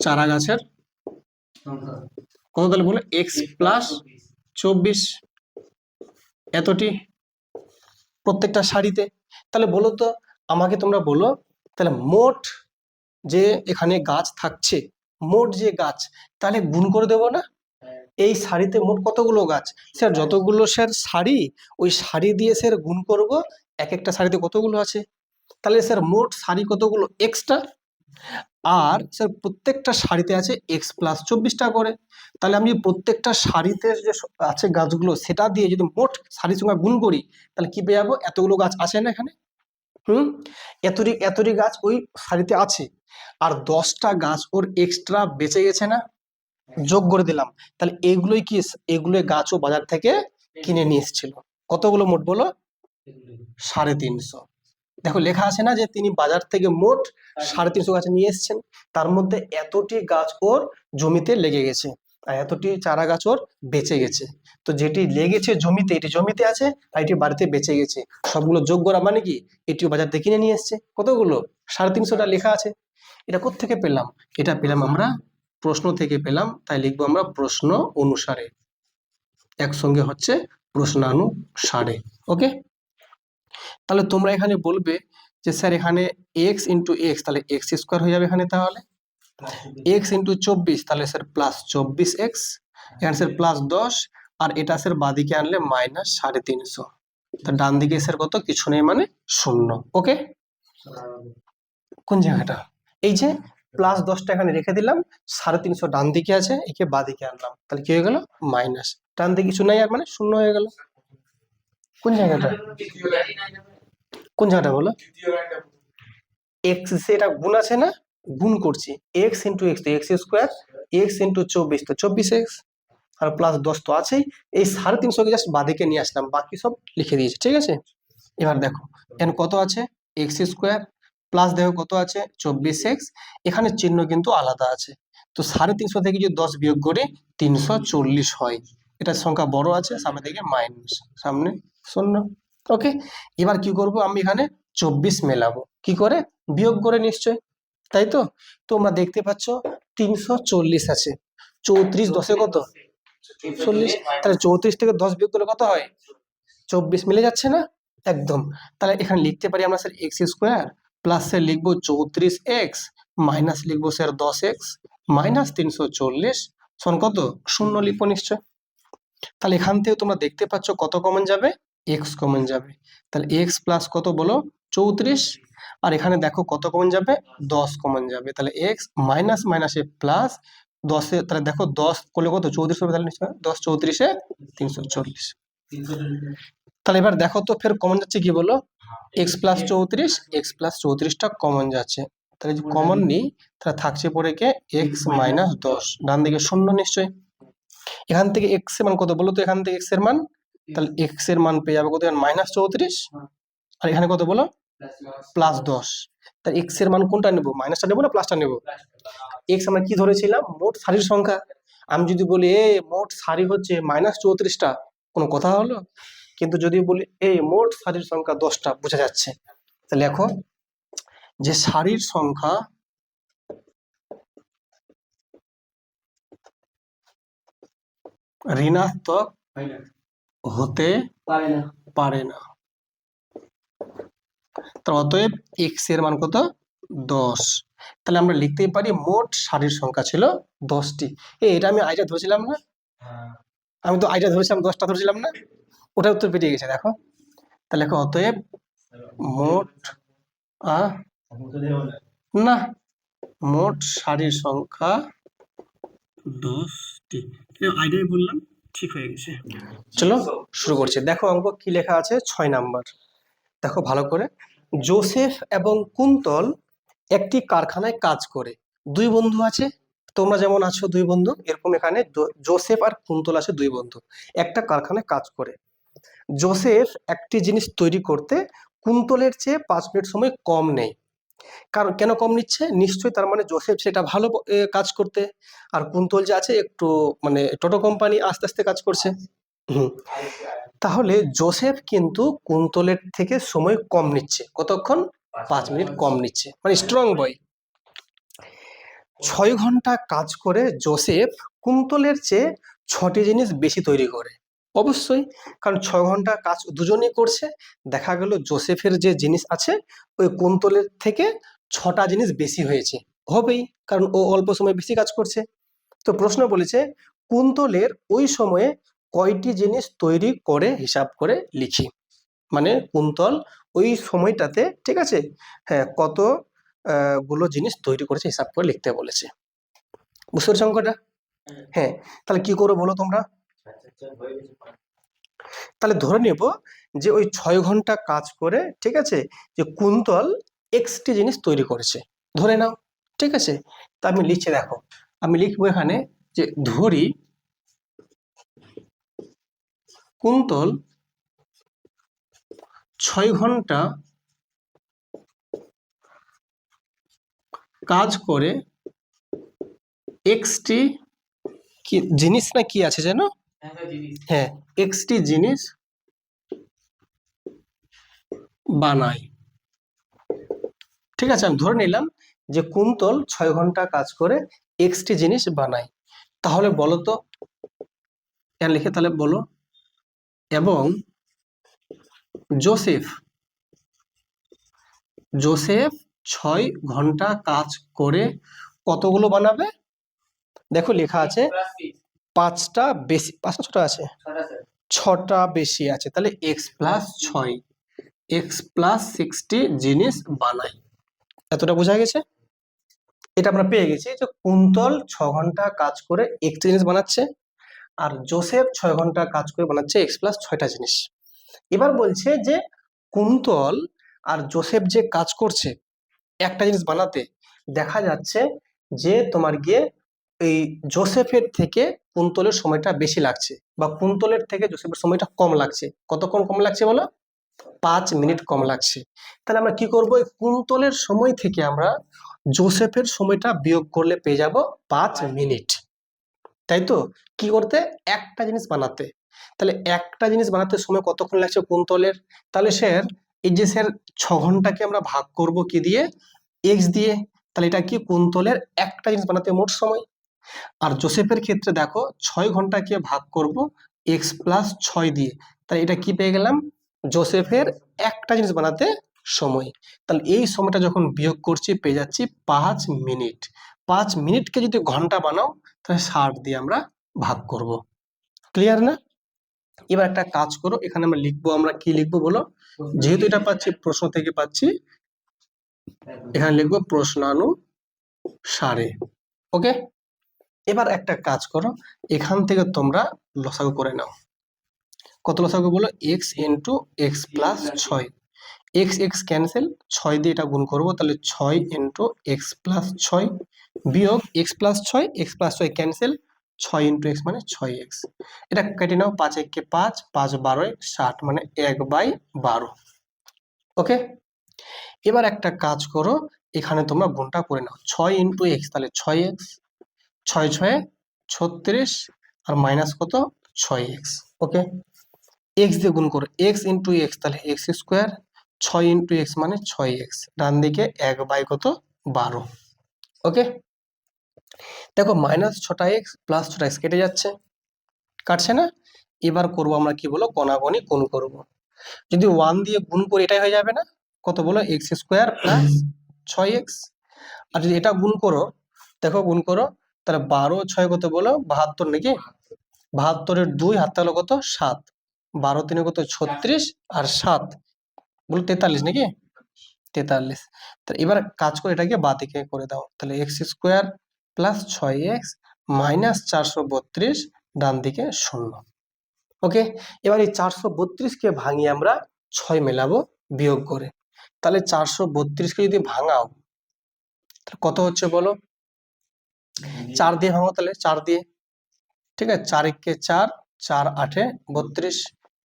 চারা গাছের কত, তাহলে বলো এক্স প্লাস 24, এতটি প্রত্যেকটা সারিতে। তাহলে বলো তো, আমাকে তোমরা বলো, তাহলে মোট যে এখানে গাছ থাকছে, মোট যে গাছ, তাহলে গুণ করে দেবো না? এই সারিতে মোট কতগুলো গাছ? স্যার যতগুলো স্যার সারি, ওই সারি দিয়ে স্যার গুণ করব এক একটা সারিতে কতগুলো আছে। তাহলে স্যার মোট সারি কতগুলো? এক্সটা। আর স্যার প্রত্যেকটা সারিতে আছে এক্স প্লাস 24টা করে। তাহলে আমি প্রত্যেকটা সারিতে যে আছে গাছগুলো, সেটা দিয়ে যদি মোট সারির সংখ্যা গুণ করি, তাহলে কি পেয়ে যাবো? এতগুলো গাছ আছে না এখানে? এতটি এতটি গাছ ওই সারিতে আছে, আর 10টা গাছ ওর এক্সট্রা বেঁচে গেছে না, যোগ করে দিলাম। তাহলে এগুলোই কি? এগুলো গাছও বাজার থেকে কিনে নিয়ে এসেছিল। কতগুলো মোট বলো? 350। দেখো লেখা আছে না যে তিনি বাজার থেকে মোট 350 গাছ নিয়ে এসেছেন, তার মধ্যে এতটি গাছ ওর জমিতে লেগে গেছে, আর এতটি চারা গাছ ওর বেঁচে গেছে। তো যেটি লেগেছে জমিতে, এটি জমিতে আছে, আর এটি বাড়িতে বেঁচে গেছে, সবগুলো যোগ করা মানে কি? এটিও বাজার থেকে কিনে নিয়ে এসছে। কতগুলো? 350টা লেখা আছে। এটা কোত্থেকে পেলাম? এটা পেলাম আমরা প্রশ্ন থেকে পেলাম, তাই লিখবো আমরা প্রশ্ন অনুসারে। একসঙ্গে হচ্ছে প্রশ্নানুসারে। ওকে, তাহলে তোমরা এখানে বলবে যে স্যার এখানে এক্স ইন্টু এক্স, তাহলে এক্স স্কোয়ার হয়ে যাবে এখানে, তাহলে এক্স ইন্টু 24, তাহলে স্যার প্লাস 24x, এখানে স্যার প্লাস 10, আর এটা স্যার বাদিকে আনলে মাইনাস 350। তা ডান দিকে স্যার কত? কিছু নেই, মানে 0। ওকে, কোন জায়গাটা? এই যে প্লাস 10টা এখানে রেখে দিলাম, 350 ডান দিকে আছে, একে বাদিকে আনলাম, তাহলে কি হয়ে গেল? মাইনাস। ডান দিকে কিছু নাই, আর মানে 0 হয়ে গেল। কোন জায়গাটা? কোন জায়গাটা বলো? এক্স, এটা গুণ আছে না, গুণ করছি। এক্স ইন্টু এক্স তো এক্স স্কোয়ার, এক্স ইন্টু 24 তো 24x, আর প্লাস 10 তো আছেই। এই 350কে জাস্ট বাদিকে নিয়ে আসলাম, বাকি সব লিখে দিয়েছি, ঠিক আছে। এবার দেখো এখানে কত আছে? এক্স স্কোয়ার, প্লাস দেখো কত আছে? 24x, এখানে চিহ্ন কিন্তু আলাদা আছে। তো 350 থেকে যদি 10 বিয়োগ করে 340 হয়, এটার সংখ্যা বড় আছে, সামনে থেকে মাইনাস, সামনে 0। ওকে, এবার কি করব? আমি এখানে 24 মেলাবো, কি করে? বিয়োগ করে নিশ্চয়, তাই তো। তোমরা দেখতে পাচ্ছ 340 আছে, 34 10-এ কত? 40। তাহলে 34 থেকে 10 বিয়োগ করলে কত হয়? 24। মিলে যাচ্ছে না একদম। তাহলে এখানে লিখতে পারি আমরা sir x square plus sir লিখবো 34x, মাইনাস লিখবো স্যার 10x, মাইনাস 340 সমান কত? 0 লিখবো নিশ্চয়। তাহলে এখান থেকে তোমরা দেখতে পাচ্ছ কত কমন যাবে? এক্স কমন যাবে। তাহলে এক্স প্লাস কত বলো? 34। আর এখানে দেখো কত কমন যাবে? 10 কমন যাবে। তাহলে এক্স মাইনাস মাইনাসে প্লাস 10-এ, তাহলে দেখো 10 করলে কত? 34 হবে, তাহলে নিশ্চয় 10 34-এ 340। তাহলে এবার দেখো তো ফের কমন যাচ্ছে কি বলো? এক্স প্লাস 34, এক্স প্লাস 34টা কমন যাচ্ছে। তাহলে যদি কমন নিই, তাহলে থাকছে পরে কে? এক্স মাইনাস 10, ডান দিকে 0 নিশ্চয়। এখান থেকে এক্স এর মান কত বলো তো? এখান থেকে এক্স এর মান, তাহলে এক্স এর মান পেয়ে যাবে কত? মাইনাস 34, আর এখানে কত বলো? প্লাস 10। তাহলে এক্স এর মান কোনটা নেবো? মাইনাসটা নেবো না প্লাসটা নেবো? এক্স আমরা কি ধরেছিলাম? মোট সারির সংখ্যা। আমি যদি বলি মোট সারি হচ্ছে মাইনাস 34টা, কোনো কথা হলো? কিন্তু যদি বলি মোট সারির সংখ্যা 10টা, বোঝা যাচ্ছে। তাহলে লেখো যে সারির সংখ্যা ঋণাত্মক হতে পারে না। তো অতএব এক্স এর মান কত? 10। তাহলে আমরা লিখতেই পারি মোট সারির সংখ্যা ছিল 10টি। এটা আমি আইটা ধরেছিলাম না? আমি তো আইটা ধরেছিলাম, 10টা ধরেছিলাম না? ওটা উত্তর পেরিয়ে গেছে দেখো। তাহলে লেখো অতএব মোট না, মোট সারির সংখ্যা 10টি। আইডিয়াই বললাম, ঠিক হয়ে গেছে। চলো শুরু করছি। দেখো অঙ্ক কি লেখা আছে, 6 নাম্বার। দেখো ভালো করে। জোসেফ এবং কুন্তল একটি কারখানায় কাজ করে। দুই বন্ধু আছে, তোমরা যেমন আছো দুই বন্ধু, এরকম এখানে জোসেফ আর কুন্তল আছে দুই বন্ধু, একটা কারখানায় কাজ করে। জোসেফ একটি জিনিস তৈরি করতে কুন্তলের চেয়ে 5 মিনিট সময় কম নেয়। কারণ কেন কম নিচ্ছে? নিশ্চয়ই তার মানে জোসেফ সেটা ভালো কাজ করতে, আর কুন্তল যে আছে একটু মানে টোটো কোম্পানি আস্তে আস্তে কাজ করছে। তাহলে জোসেফ কিন্তু কুন্তলের থেকে সময় কম নিচ্ছে। কতক্ষণ? 5 মিনিট কম নিচ্ছে, মানে স্ট্রং বয়। 6 ঘন্টা কাজ করে জোসেফ কুন্তলের চেয়ে 6টি জিনিস বেশি তৈরি করে। অবশ্যই, কারণ 6 ঘন্টা কাজ দুজনেই করছে। দেখা গেল জোসেফের যে জিনিস আছে ওই কুন্তলের থেকে 6টা জিনিস বেশি হয়েছে, হবেই, কারণ ও অল্প সময় বেশি কাজ করছে। তো প্রশ্ন বলেছে কুন্তলের ওই সময়ে কয়টি জিনিস তৈরি করে হিসাব করে লিখি। মানে কুন্তল ওই সময়টাতে, ঠিক আছে, হ্যাঁ, কত গুলো জিনিস তৈরি করেছে হিসাব করে লিখতে বলেছে। বুঝতে পারছো অঙ্কটা? হ্যাঁ, তাহলে কি করো বলো তোমরা? তাহলে ধরে নেব যে ওই 6 ঘন্টা কাজ করে, ঠিক আছে, যে কুন্তল এক্সটি জিনিস তৈরি করেছে, ধরে নাও, ঠিক আছে। তা আমি লিখছি, দেখো আমি লিখবো এখানে যে ধরি কুন্তল 6 ঘন্টা কাজ করে এক্সটি কি জিনিস না কি আছে যেন, হ্যাঁ, এক্সটি জিনিস বানাই। ঠিক আছে, আমি ধরে নিলাম যে কুন্তল 6 ঘন্টা কাজ করে এক্সটি জিনিস বানায়। তাহলে বলো তো, এখানে লিখে তাহলে বলো, এবং জোসেফ 6 ঘন্টা কাজ করে কতগুলো বানাবে? দেখো লেখা আছে 5টা বেশি, 5টা ছোট আছে, 6টা বেশি আছে, তাহলে x+6, x+60 জিনিস বানায়। এতটা বোঝা গেছে? এটা আমরা পেয়ে গেছি যে কুন্তল 6 ঘন্টা কাজ করে একটি জিনিস বানাচ্ছে, আর জোসেফ 6 ঘন্টা কাজ করে বানাচ্ছে x+6টা জিনিস। এবার বলছে যে কুন্তল আর জোসেফ যে কাজ করছে একটা জিনিস বানাতে, দেখা যাচ্ছে যে তোমার গিয়ে এই জোসেফের থেকে কুন্তলের সময়টা বেশি লাগছে, বা কুন্তলের থেকে জোসেফের সময়টা কম লাগছে। কতক্ষণ কম লাগছে বলো? 5 মিনিট কম লাগছে। তাহলে আমরা কি করব, এই কুন্তলের সময় থেকে আমরা জোসেফের সময়টা বিয়োগ করলে পেয়ে যাব 5 মিনিট। তাই তো? কি করতে? একটা জিনিস বানাতে। তাহলে একটা জিনিস বানাতে সময় কতক্ষণ লাগছে কুন্তলের? তাহলে স্যার এই যে স্যার 6 ঘন্টাকে আমরা ভাগ করব কি দিয়ে? এক্স দিয়ে। তাহলে এটা কি কুন্তলের একটা জিনিস বানাতে মোট সময়। আর জোসেফের ক্ষেত্রে দেখো 6 ঘন্টাকে ভাগ করব x+6 দিয়ে। তাহলে এটা কি পেয়ে গেলাম? জোসেফের একটা জিনিস বানাতে সময়। তাহলে এই সময়টা যখন বিয়োগ করছি পেয়ে যাচ্ছি 5 মিনিট। 5 মিনিটকে যদি ঘন্টা বানাও তাহলে 60 দিয়ে আমরা ভাগ করব। ক্লিয়ার না? এবার একটা কাজ করো, এখানে আমরা লিখবো, আমরা কি লিখবো বলো? যেহেতু এটা পাচ্ছি প্রশ্ন থেকে পাচ্ছি, এখানে লিখবো প্রশ্নানুসারে। ওকে, এবার একটা কাজ করো, এখান থেকে তোমরা লসাগু করে নাও। কত লসাগু বলো? x into x+6। x cancel, 6 দিয়ে এটা গুণ করবো, তাহলে 6 ইন্টু x+6 বিয়োগ x+6, x+6 cancel, 6 into x মানে 6x। এটা কেটে নাও, 5 1 কে 5, 5 12 60, মানে 1/12। ওকে, এবার একটা কাজ করো, এখানে তোমরা গুণটা করে নাও, 6 ইন্টু x তাহলে 6x, 6 6 36, আর মাইনাস কত? 6x। ওকে, x দিয়ে গুণ করো, x ইন্টু x তাহলে x², 6 ইন্টু x মানে 6x, ডান দিকে 1/12। ওকে, দেখো মাইনাস 6টা x প্লাস 6টা x কেটে যাচ্ছে, কাটছে না? এবার করব আমরা কি বলো, গণাগণি গুণ করব। যদি 1 দিয়ে গুণ করি এটাই হয়ে যাবে না? কত বলো? x² plus 6x। আর যদি এটা গুণ করো, দেখো গুণ করো, তাহলে 12 6 কত বলো? 72 নাকি? 72-এর 2 হাত থাকলো কত? 7। 12 3 কত? 36, আর 7 বলো 43 নাকি? 43। তাহলে এবার কাজ করে এটাকে বাঁ দিকে করে দাও, তাহলে x² প্লাস 6x মাইনাস 432, ডান দিকে 0। ওকে, এবার এই 432কে ভাঙিয়ে আমরা 6 মেলাবো বিয়োগ করে। তাহলে 432কে যদি ভাঙাও তাহলে কত হচ্ছে বলো? 4 দিয়ে ভাঙো, তাহলে 4 দিয়ে, ঠিক আছে, 4 1 কে 4, 4 8 32,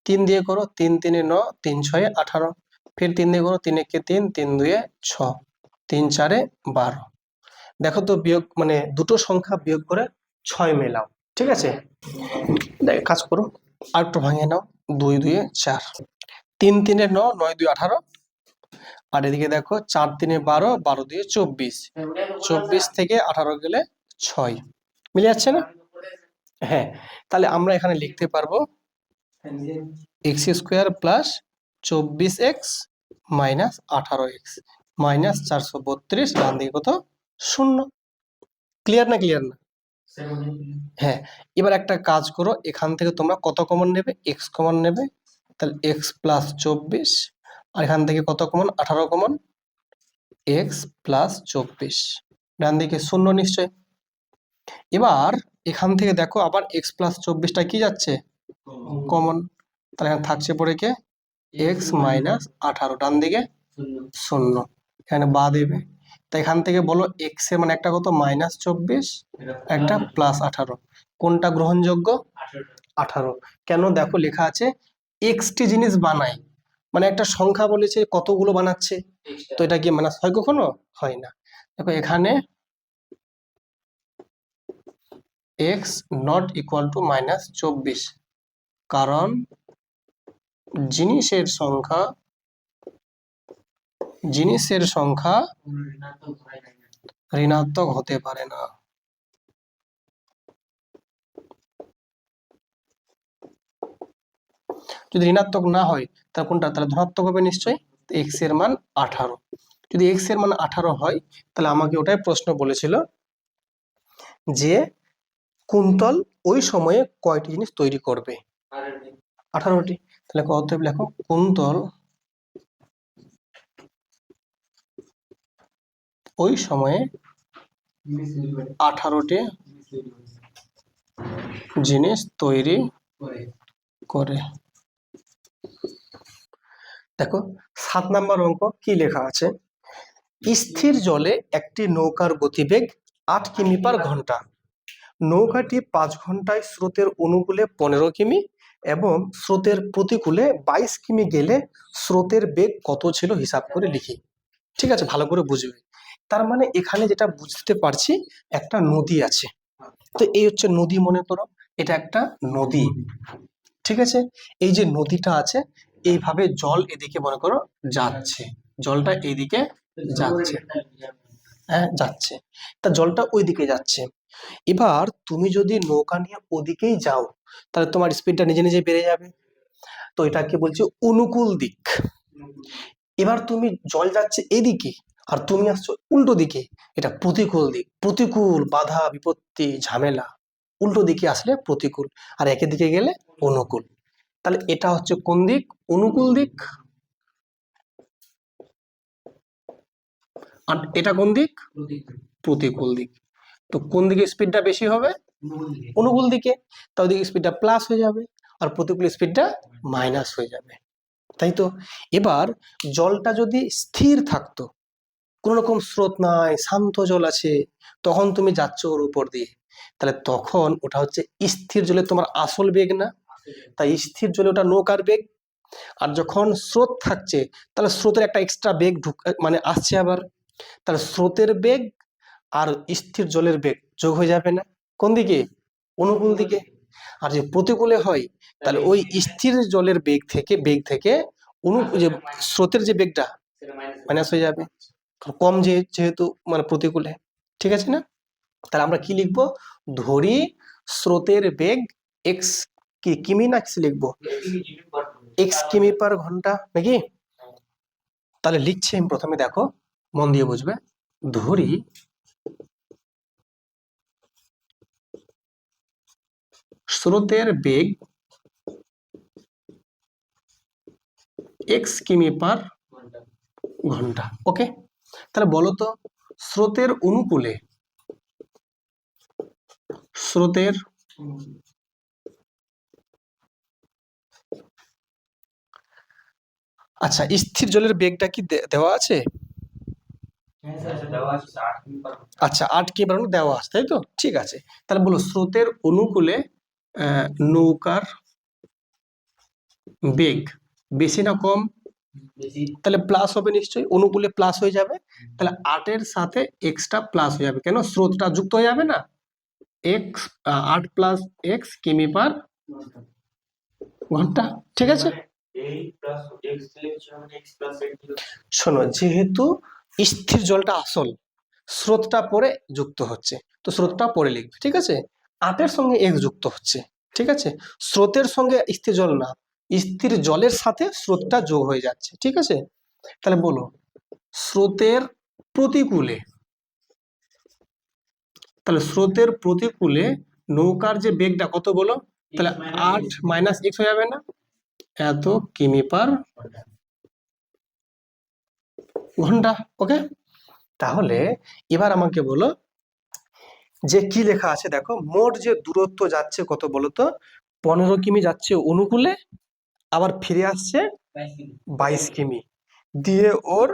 3 দিয়ে করো, 3 3 9, 3 6 18, फिर 3 দিয়ে করো, 3 1 কে 3, 3 2 6, 3 4 12। দেখো তো বিয়োগ মানে দুটো সংখ্যা বিয়োগ করে 6 মেলাও, ঠিক আছে? দেখো কাজ করো, আর একটু ভাঙিয়ে নাও, 2 2 4, 3 3 9, 9 2 18, আর এদিকে দেখো 4 3 12, 12 2 24, 24 থেকে 18 গেলে 6, মিলে যাচ্ছে না? হ্যাঁ, তাহলে আমরা এখানে লিখতে পারবো x square plus 24x minus 18x minus 432, ডান দিকে কত? 0। ক্লিয়ার না? ক্লিয়ার না? হ্যাঁ, এবার একটা কাজ করো, এখান থেকে তোমরা কত কমন নেবে? এক্স কমন নেবে, তাহলে এক্স প্লাস 24, আর এখান থেকে কত কমন? 18 কমন, এক্স প্লাস 24, ডান দিকে 0 নিশ্চয়। এবার এখান থেকে দেখো আবার এক্স প্লাস 24টা কি যাচ্ছে? কমন, তাহলে এখানে থাকছে পড়ে কে? এক্স মাইনাস 18, ডান দিকে 0, এখানে বা দেবে। তাই এখান থেকে বলো এক্স এর মানে একটা কত? -24, একটা +18, কোনটা গ্রহণযোগ্য? 18। কেন? দেখো লেখা আছে এক্সটি জিনিস বানাই, মানে একটা সংখ্যা বলেছে কতগুলো বানাচ্ছে, তো এটা কি মাইনাস হয়? কখনো হয় না। দেখো এখানে এক্স নট ইকুয়াল টু -24, কারণ জিনিসের সংখ্যা ঋণাত্মক হতে পারে না। যদি ঋণাত্মক না হয় তাহলে কোনটা? তাহলে ধনাত্মক হবে নিশ্চয়ই। এক্স এর মান 18, যদি এক্স এর মান 18 হয় তাহলে আমাকে ওটাই প্রশ্ন বলেছিল যে কুন্তল ওই সময়ে কয়টি জিনিস তৈরি করবে? 18টি। তাহলে অতএব লেখো কুন্তল ওই সময়ে 18টি জিনিস তৈরি করে। দেখো 7 নম্বর অঙ্ক কি লেখা আছে? স্থির জলে একটি নৌকার গতিবেগ 8 কিমি/ঘন্টা। নৌকাটি 5 ঘন্টায় স্রোতের অনুকূলে 15 কিমি এবং স্রোতের প্রতিকূলে 22 কিমি গেলে স্রোতের বেগ কত ছিল হিসাব করে লিখি। ঠিক আছে, ভালো করে বুঝবে। তার মানে এখানে যেটা বুঝতে পারছি, একটা নদী আছে, তো এই হচ্ছে নদী, মনে করো এটা একটা নদী। ঠিক আছে, এই যে নদীটা আছে, এইভাবে জল এদিকে মনে করো যাচ্ছে, জলটা এইদিকে যাচ্ছে, হ্যাঁ যাচ্ছে, তা জলটা ওইদিকে যাচ্ছে। এবার তুমি যদি নৌকা নিয়ে ওদিকেই যাও তাহলে তোমার স্পিডটা নিজে নিজে বেড়ে যাবে, তো এটাকে বলছে অনুকূল দিক। এবার তুমি জল যাচ্ছে এদিকে আর তুমি আসছো উল্টো দিকে, এটা প্রতিকূল দিক। প্রতিকূল, বাধা বিপত্তি ঝামেলা, উল্টো দিকে আসলে প্রতিকূল, আর একের দিকে গেলে অনুকূল। তাহলে এটা হচ্ছে কোন দিক? অনুকূল দিক। আর এটা কোন দিক? প্রতিকূল দিক। তো কোন দিকে স্পিডটা বেশি হবে? অনুকূল দিকে। তাও দিকে স্পিডটা প্লাস হয়ে যাবে আর প্রতিকূল স্পিডটা মাইনাস হয়ে যাবে, তাই তো। এবার জলটা যদি স্থির থাকতো, কোন রকম স্রোত নাই, শান্ত জল আছে, তখন তুমি যাচ্ছ ওর উপর দিয়ে, তাহলে তখন ওটা হচ্ছে স্থির জলে তোমার আসল বেগ না, তাই স্থির জলে ওটা নৌকার বেগ। আর যখন স্রোত থাকছে তাহলে স্রোতের একটা এক্সট্রা বেগ মানে আসছে আবার, তাহলে স্রোতের বেগ আর স্থির জলের বেগ যোগ হয়ে যাবে না? কোন দিকে? অনুকূল দিকে। আর যে প্রতিকূলে হয় তাহলে ওই স্থির জলের বেগ থেকে যে স্রোতের যে বেগটা মাইনাস হয়ে যাবে, কম যেহেতু মানে প্রতিকূলে। ঠিক আছে না? তাহলে আমরা কি লিখবো? ধরি স্রোতের বেগ এক্স কি কিমি না এক্স লিখবো? এক্স কিমি/ঘন্টা নাকি? তাহলে লিখছি আমি প্রথমে, দেখো মন দিয়ে বুঝবে। ধরি স্রোতের বেগ এক্স কিমি/ঘন্টা। ওকে, তাহলে বলো তো স্রোতের অনুকূলে, স্রোতের আচ্ছা স্থির জলের বেগটা কি দেওয়া আছে? আচ্ছা 8 কিমি/ঘন্টা দেওয়া আছে, তাই তো? ঠিক আছে, তাহলে বলো স্রোতের অনুকূলে নৌকার বেগ বেশি না কম? তাহলে প্লাস হবে নিশ্চয়ই, অনুকূলে প্লাস হয়ে যাবে, তাহলে 8 এর সাথে এক্সটা প্লাস হয়ে যাবে, কেন? স্রোতটা যুক্ত হয়ে যাবে না, এক্স 8 + x কিমি/ঘন্টা। ঠিক আছে, শোনো যেহেতু স্থির জলটা আসল, স্রোতটা পরে যুক্ত হচ্ছে, তো স্রোতটা পরে লিখবে। ঠিক আছে, 8 এর সঙ্গে x যুক্ত হচ্ছে, ঠিক আছে, স্রোতের সঙ্গে স্থির জল না, স্থির জলের সাথে স্রোতটা যোগ হয়ে যাচ্ছে। ঠিক আছে, তাহলে বলো স্রোতের প্রতিকূলে, তাহলে স্রোতের প্রতিকূলে নৌকার যে বেগটা কত বলো, তাহলে 8 মাইনাস এক্স হয়ে যাবে না, এত কিমি পার ঘন্টা। ওকে, তাহলে এবার আমাকে বলো যে কি লেখা আছে, দেখো মোট যে দূরত্ব যাচ্ছে কত বলো তো, 15 কিমি যাচ্ছে অনুকূলে, আবার ফিরে আসছে 22 কিমি, দিয়ে ওর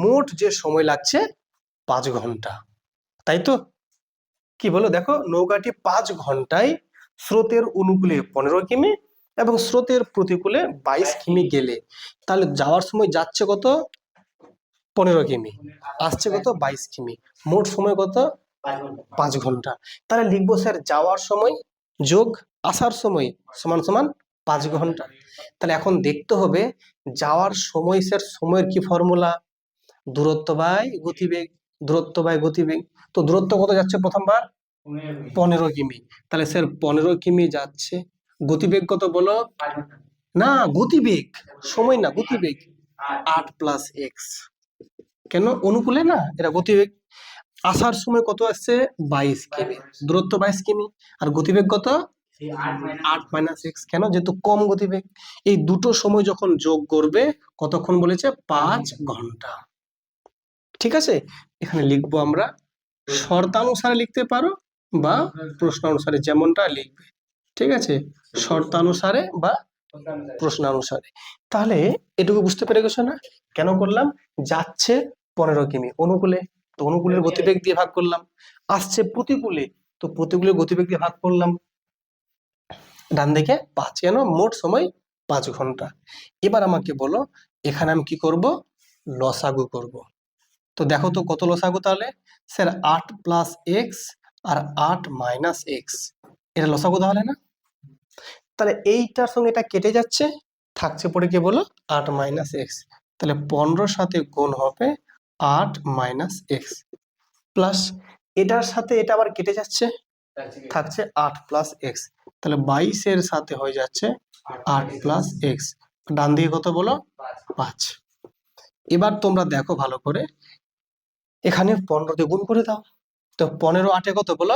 মোট যে সময় লাগছে 5 ঘন্টা, তাই তো? কি বলো, দেখো নৌকাটি 5 ঘন্টায় স্রোতের অনুকূলে 15 কিমি এবং স্রোতের প্রতিকূলে 22 কিমি গেলে, তাহলে যাওয়ার সময় যাচ্ছে কত 15 কিমি, আসছে কত 22 কিমি, মোট সময় কত 5 ঘন্টা। তাহলে লিখবো স্যার যাওয়ার সময় যোগ আসার সময় সমান সমান 5 ঘন্টা। তাহলে এখন দেখতে হবে যাওয়ার সময়, স্যার সময়ের কি ফর্মুলা, দূরত্ব বাই গতিবেগ, দূরত্ব বাই গতিবেগ। তো দূরত্ব কত যাচ্ছে প্রথমবার 15 কিমি, তাহলে স্যার 15 কিমি যাচ্ছে, গতিবেগ কত বলো, না গতিবেগ, সময় না গতিবেগ, 8 প্লাস এক্স, কেন অনুকূলে না, এটা গতিবেগ। আসার সময় কত আসছে 22 কিমি, দূরত্ব 22 কিমি, আর গতিবেগ কত 8 মাইনাস এক্স, কেন যেহেতু কম গতিবেগ। এই দুটো সময় যখন যোগ করবে কতক্ষণ বলেছে 5 ঘন্টা। ঠিক আছে, এখানে লিখবো আমরা শর্তানুসারে লিখতে পারো বা প্রশ্নানুসারে, যেমনটা লিখবে। ঠিক আছে, শর্তানুসারে বা প্রশ্নানুসারে। তাহলে এটুকু বুঝতে পেরে গেছো না, কেন করলাম, যাচ্ছে 15 কিমি অনুকূলে, তো অনুকূলের গতিবেগ দিয়ে ভাগ করলাম, আসছে প্রতিকূলে, তো প্রতিকূলের গতিবেগ দিয়ে ভাগ করলাম, ডান দিকে 5, কেন মোট সময় 5 ঘন্টা। এবার আমাকে বলো এখানে আমি কি করব, লসাগু করব। তো দেখো তো কত লসাগু, তাহলে স্যার 8 প্লাস এক্স আর 8 মাইনাস এক্স, এটা লসাগু তাহলে না, তাহলে এইটার সঙ্গে এটা কেটে যাচ্ছে, থাকছে পড়ে কি বলো 8 মাইনাস এক্স, তাহলে 15 সাথে গুণ হবে 8 মাইনাস এক্স, প্লাস এটার সাথে এটা আবার কেটে যাচ্ছে, থাকছে 8 প্লাস এক্স, তাহলে 22 এর সাথে হয়ে যাচ্ছে 8 প্লাস এক্স, ডান দিকে কত বলো 5। এবার তোমরা দেখো ভালো করে, এখানে 15 দিয়ে গুণ করে দাও, তো 15 8 কত বলো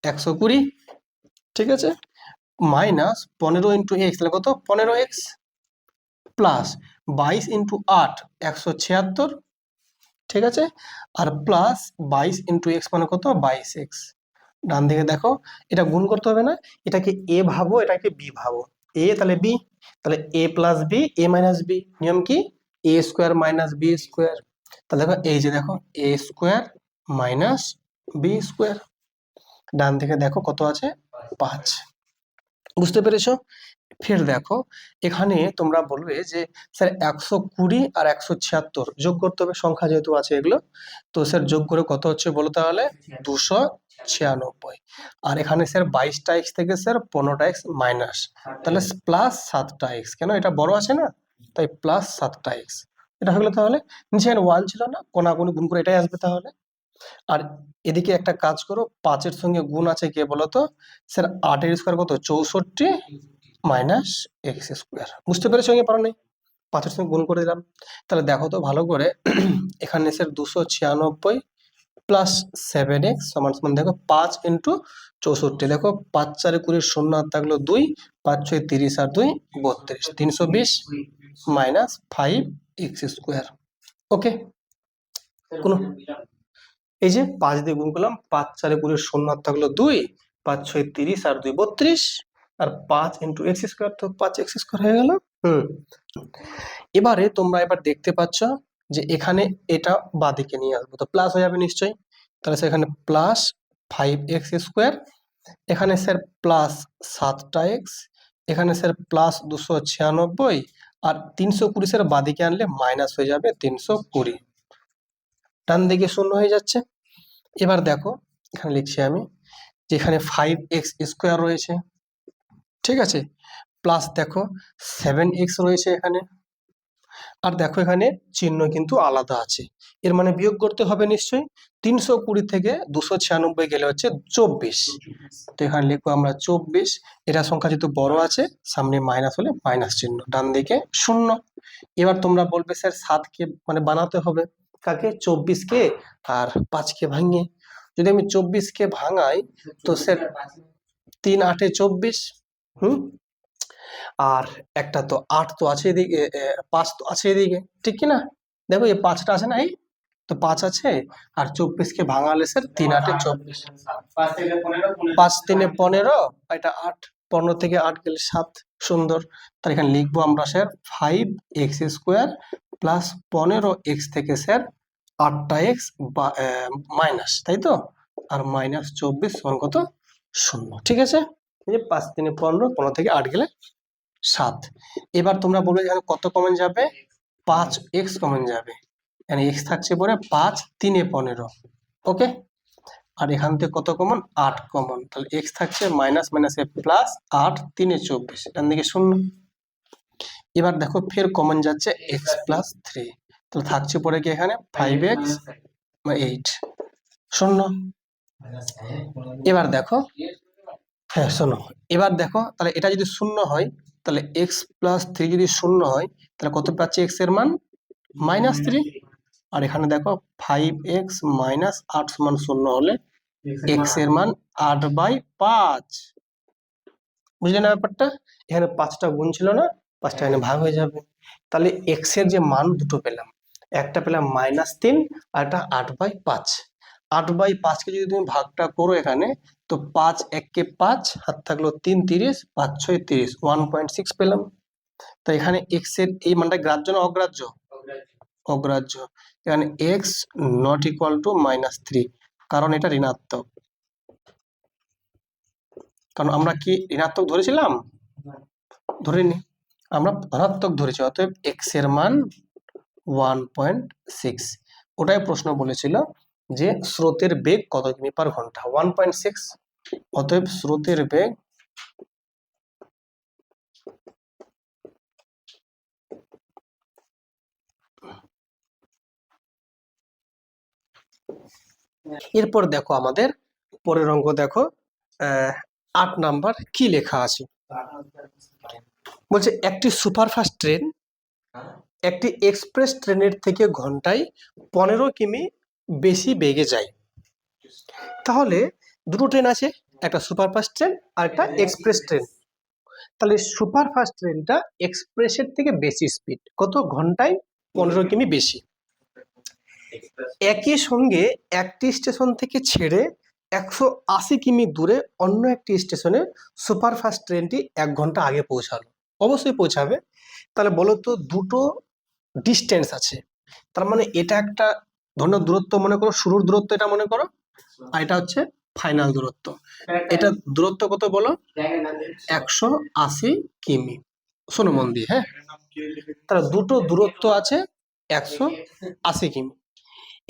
120, ঠিক আছে, মাইনাস 15 ইন্টু এক্স, তাহলে কত 15 এক্স, প্লাস 22 ইন্টু 8 176, ঠিক আছে, আর প্লাস 22 ইন্টু এক্স মানে কত 22 এক্স। ডান দিকে দেখো এটা গুণ করতে হবে না, এটাকে এ ভাবো এটাকে বি ভাবো, এ তাহলে বি, তাহলে এ plus B A minus B, নিয়ম কি এ স্কোয়ার মাইনাস বি স্কোয়ার, তাহলে দেখো এই যে দেখো a square minus B square, ডান দিকে দেখো কত আছে 5, বুঝতে পেরেছো? ফের দেখো এখানে তোমরা বলবে যে স্যার 120 আর 176 যোগ করতে হবে, সংখ্যা যেহেতু আছে এগুলো, তো স্যার যোগ করে কত হচ্ছে বলো তাহলে 296, আর এখানে স্যার 22টা এক্স থেকে স্যার 15টা এক্স মাইনাস, তাহলে প্লাস 7টা এক্স, কেন এটা বড় আছে না, তাই প্লাস 7টা এক্স, এটা হলো তাহলে নিচে 1 ছিল না, কোনাকুনি গুণ করে এটাই আসবে তাহলে। আর এদিকে একটা কাজ করো, 5-এর সঙ্গে গুণ আছে কে বলতো, স্যার 8-এর স্কোয়ার কত 64 মাইনাস এক্স স্কোয়ার, বুঝতে পেরেছো এই পারো নেই, 5-এর সঙ্গে গুণ করে দিলাম। তাহলে দেখো তো ভালো করে, এখানে স্যার 296 প্লাস 7x সমান সমান দেখো 5 ইন্টু 64, দেখো 5 4 20 শূন্য আর থাকলো 2, 5 6 30 আর 2 32, 320 মাইনাস 5x স্কোয়ার। ওকে, কোনো এই যে 5 দিয়ে গুণ করলাম, 5 4 20 শূন্য আর থাকলো 2, 5 6 30 আর 2 32, আর 5 ইন্টু এক্স স্কোয়ার, তো 5x স্কোয়ার হয়ে গেল। এবারে তোমরা এবার দেখতে পাচ্ছ যে এখানে এটা বাদিকে নিয়ে আসবো, তো প্লাস হয়ে যাবে নিশ্চয়ই, তাহলে সেখানে প্লাস 5x স্কোয়ার, এখানে স্যার প্লাস 7টা এক্স, এখানে স্যার প্লাস 296, আর 320 স্যার বাদিকে আনলে মাইনাস হয়ে যাবে 320, ডান দিকে শূন্য হয়ে যাচ্ছে। এবার দেখো এখানে লিখছি আমি যে এখানে 5x স্কোয়ার রয়েছে, ঠিক আছে, প্লাস দেখো 7x রয়েছে এখানে, আর দেখো এখানে চিহ্ন কিন্তু আলাদা আছে, এর মানে বিয়োগ করতে হবে নিশ্চয়ই। 320 থেকে 296 গেলে হচ্ছে 24। তো এখানে লিখবো আমরা 24। এটা সংখ্যা যেহেতু বড় আছে, সামনে মাইনাস হলে মাইনাস চিহ্ন, ডান দিকে 0। এবার তোমরা বলবে স্যার 7কে মানে বানাতে হবে কাকে, 24কে আর 5কে ভাঙিয়ে। যদি আমি 24কে ভাঙাই তো স্যার 3 8 24। আর একটা তো 8 তো আছে এদিকে, 5 তো আছে এদিকে, ঠিক কি না? দেখো এই 5টা আছে না, এই তো 5 আছে। আর 24কে ভাঙালে স্যার 3 8 24, 5 3 15, এটা 8, 15 থেকে 8 গেলে 7। সুন্দর। তার এখানে লিখবো আমরা স্যার 5x² প্লাস 15x থেকে স্যার 8টা x মাইনাস, তাই তো? আর মাইনাস 24 সমান কত, 0। ঠিক আছে, এই যে 5 3 15, 15 থেকে 8 গেলে 7। এবার তোমরা বলবে এখানে কত কমন যাবে, 5x কমন যাবে, এখানে x থাকছে পরে 5 3 15। ওকে, আর এখান থেকে কত কমন, 8 কমন, তাহলে x থাকছে মাইনাস মাইনাসে প্লাস, 8 3 24, ডান দিকে 0। এবার দেখো ফের কমন যাচ্ছে x প্লাস 3, তাহলে থাকছে পরে কি এখানে 5x 8 0। এবার দেখো, হ্যাঁ শোনো, এবার দেখো তাহলে এটা যদি 0 হয়, তাহলে x প্লাস 3 যদি 0 হয়, তাহলে কত পাচ্ছি x এর মান, -3। আর এখানে দেখো 5x মাইনাস 8 সমান 0 হলে x এর মান 8/5। বুঝলে না ব্যাপারটা? এখানে 5টা গুণ ছিল না, 5টা এখানে ভাগ হয়ে যাবে। তাহলে x এর যে মান দুটো পেলাম, একটা পেলাম -3 আর একটা 8/5। 8/5কে যদি তুমি ভাগটা করো এখানে, তো 5 1 5, হাত থাকলো 3 30, 5 6 30, 1.6 পেলাম। তো এখানে x এর এই মানটা গ্রাহ্য না অগ্রাহ্য? অগ্রাহ্য। এখানে x নট ইকুয়াল টু -3, কারণ এটা ঋণাত্মক। কারণ আমরা কি ঋণাত্মক ধরেছিলাম? ধরিনি, আমরা ধনাত্মক ধরেছি, অতএব x এর মান 1.6। ওটাই প্রশ্ন বলেছিল যে স্রোতের বেগ কত কিমি পার ঘন্টা, 1.6। অতএব স্রোতের বেগ এরপর দেখো আমাদের পরের অঙ্ক দেখো, 8 নাম্বার কি লেখা আছে, বলছে একটি সুপারফাস্ট ট্রেন একটি এক্সপ্রেস ট্রেনের থেকে ঘন্টায় 15 কিমি বেশি বেগে যায়। তাহলে দুটো ট্রেন আছে, একটা সুপারফাস্ট ট্রেন আর একটা এক্সপ্রেস ট্রেন। তাহলে সুপারফাস্ট ট্রেনটা এক্সপ্রেসের থেকে বেশি স্পিড, কত, ঘন্টায় 15 কিমি বেশি। একই সঙ্গে একটি স্টেশন থেকে ছেড়ে 180 কিমি দূরে অন্য একটি স্টেশনে সুপারফাস্ট ট্রেনটি 1 ঘন্টা আগে পৌঁছালো। অবশ্যই পৌঁছাবে। তাহলে বলো তো দুটো ডিস্টেন্স আছে, তার মানে এটা একটা ধরনের দূরত্ব মনে করো, শুরুর দূরত্ব এটা মনে করো, আর এটা হচ্ছে ফাইনাল দূরত্ব। এটা দূরত্ব কত বলো, 180 কিমি। শোনো মন দিয়ে, হ্যাঁ, তাহলে দুটো দূরত্ব আছে 180 কিমি।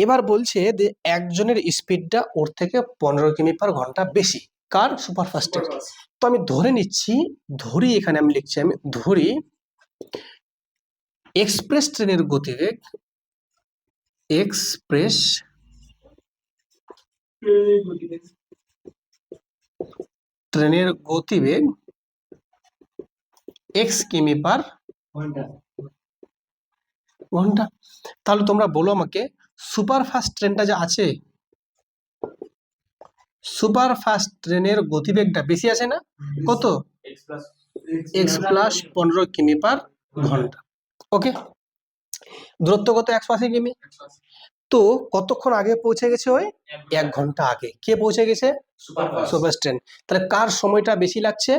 এবার বলছে যে একজনের স্পিডটা ওর থেকে 15 কিমি পার ঘন্টা বেশি, কার, সুপারফাস্টের। তো আমি ধরে নিচ্ছি, ধরি এখানে আমি লিখছি, আমি ধরি এক্সপ্রেস ট্রেনের গতিবেগ, এক্সপ্রেস ট্রেনের গতিবেগ x কিমি পার ঘন্টা। তাহলে তোমরা বলো আমাকে, সুপারফাস্ট ট্রেনটা যে আছে, সুপারফাস্ট ট্রেনের গতিবেগটা বেশি আছে না, কত, x প্লাস 15 কিমি পার ঘন্টা। ওকে, দূরত্ব কত, 180 কিমি। তো কতক্ষণ আগে পৌঁছে গেছে, ওই 1 ঘন্টা আগে। কে পৌঁছে গেছে, সুপারফাস্ট ট্রেন। তাহলে কার সময়টা বেশি লাগছে,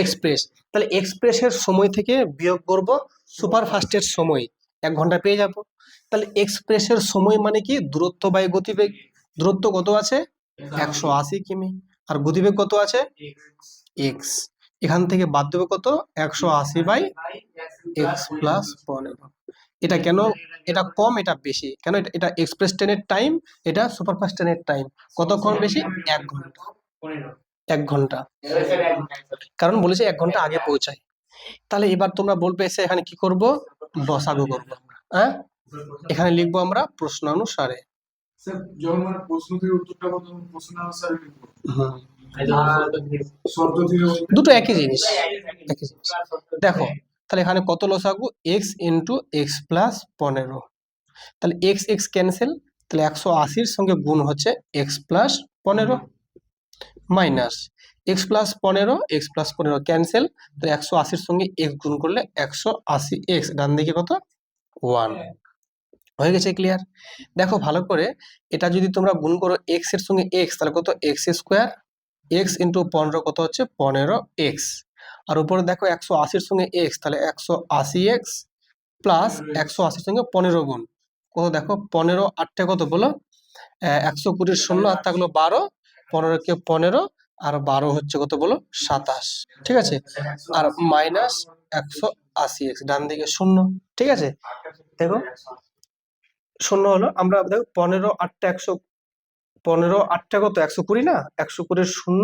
এক্সপ্রেস। তাহলে এক্সপ্রেসের সময় থেকে বিয়োগ করব সুপারফাস্টের সময়, 1 ঘন্টা পেয়ে যাব। তাহলে এক্সপ্রেসের সময় মানে কি, দূরত্ব বাই গতিবেগ। দূরত্ব কত আছে, 180 কিমি, আর গতিবেগ কত আছে, x। এখান থেকে বাদ দেবে কত, 180/x প্লাস 15। এটা কেন, এটা কম এটা বেশি কেন, এটা এক্সপ্রেস ট্রেনের টাইম, এটা সুপারফাস্ট ট্রেনের টাইম, কতক্ষণ বেশি, 1 ঘন্টা। 1 ঘন্টা, কারণ বলেছে 1 ঘন্টা আগে পৌঁছায়। তাহলে এবার তোমরা বলবে এসে এখানে কি করব, লসাগু করবো আমরা, হ্যাঁ এখানে লিখবো আমরা প্রশ্নানুসারে।
স্যার যখন মানে প্রশ্ন থেকে উত্তরটা বলতে প্রশ্ন আনসারে লিখবো
হুম,
শব্দ থেকে বলতে
দুটো একই জিনিস, একই জিনিস। দেখো তাহলে এখানে কত লসাগু, এক্স ইন্টু এক্স প্লাস 15, তাহলে এক্স এক্স ক্যান্সেল, তাহলে 180-র সঙ্গে গুণ হচ্ছে x plus 15 minus x plus 15, x plus 15 cancel, তাহলে 180-র সঙ্গে এক্স গুণ করলে 180 এক্স, ডান দিকে কত 1 হয়ে গেছে, ক্লিয়ার। দেখো ভালো করে, এটা যদি তোমরা গুণ করো এক্স এর সঙ্গে এক্স, তাহলে কত এক্স স্কোয়ার, এক্স ইন্টু 15 কত হচ্ছে 15 এক্স, আর উপরে দেখো 180-র সঙ্গে এক্স, তাহলে 180 এক্স প্লাস 180-র সঙ্গে 15 গুণ কত, দেখো 15 8টা কত বলো 120-র শূন্য, আর থাকলো 12, 15 কে 15 আর 12 হচ্ছে কত বলো 27, ঠিক আছে, আর মাইনাস 180 এক্স, ডান দিকে শূন্য, ঠিক আছে। দেখো শূন্য হলো, আমরা দেখো 15 8টা 15 8টা কত 120 না, 120-র শূন্য,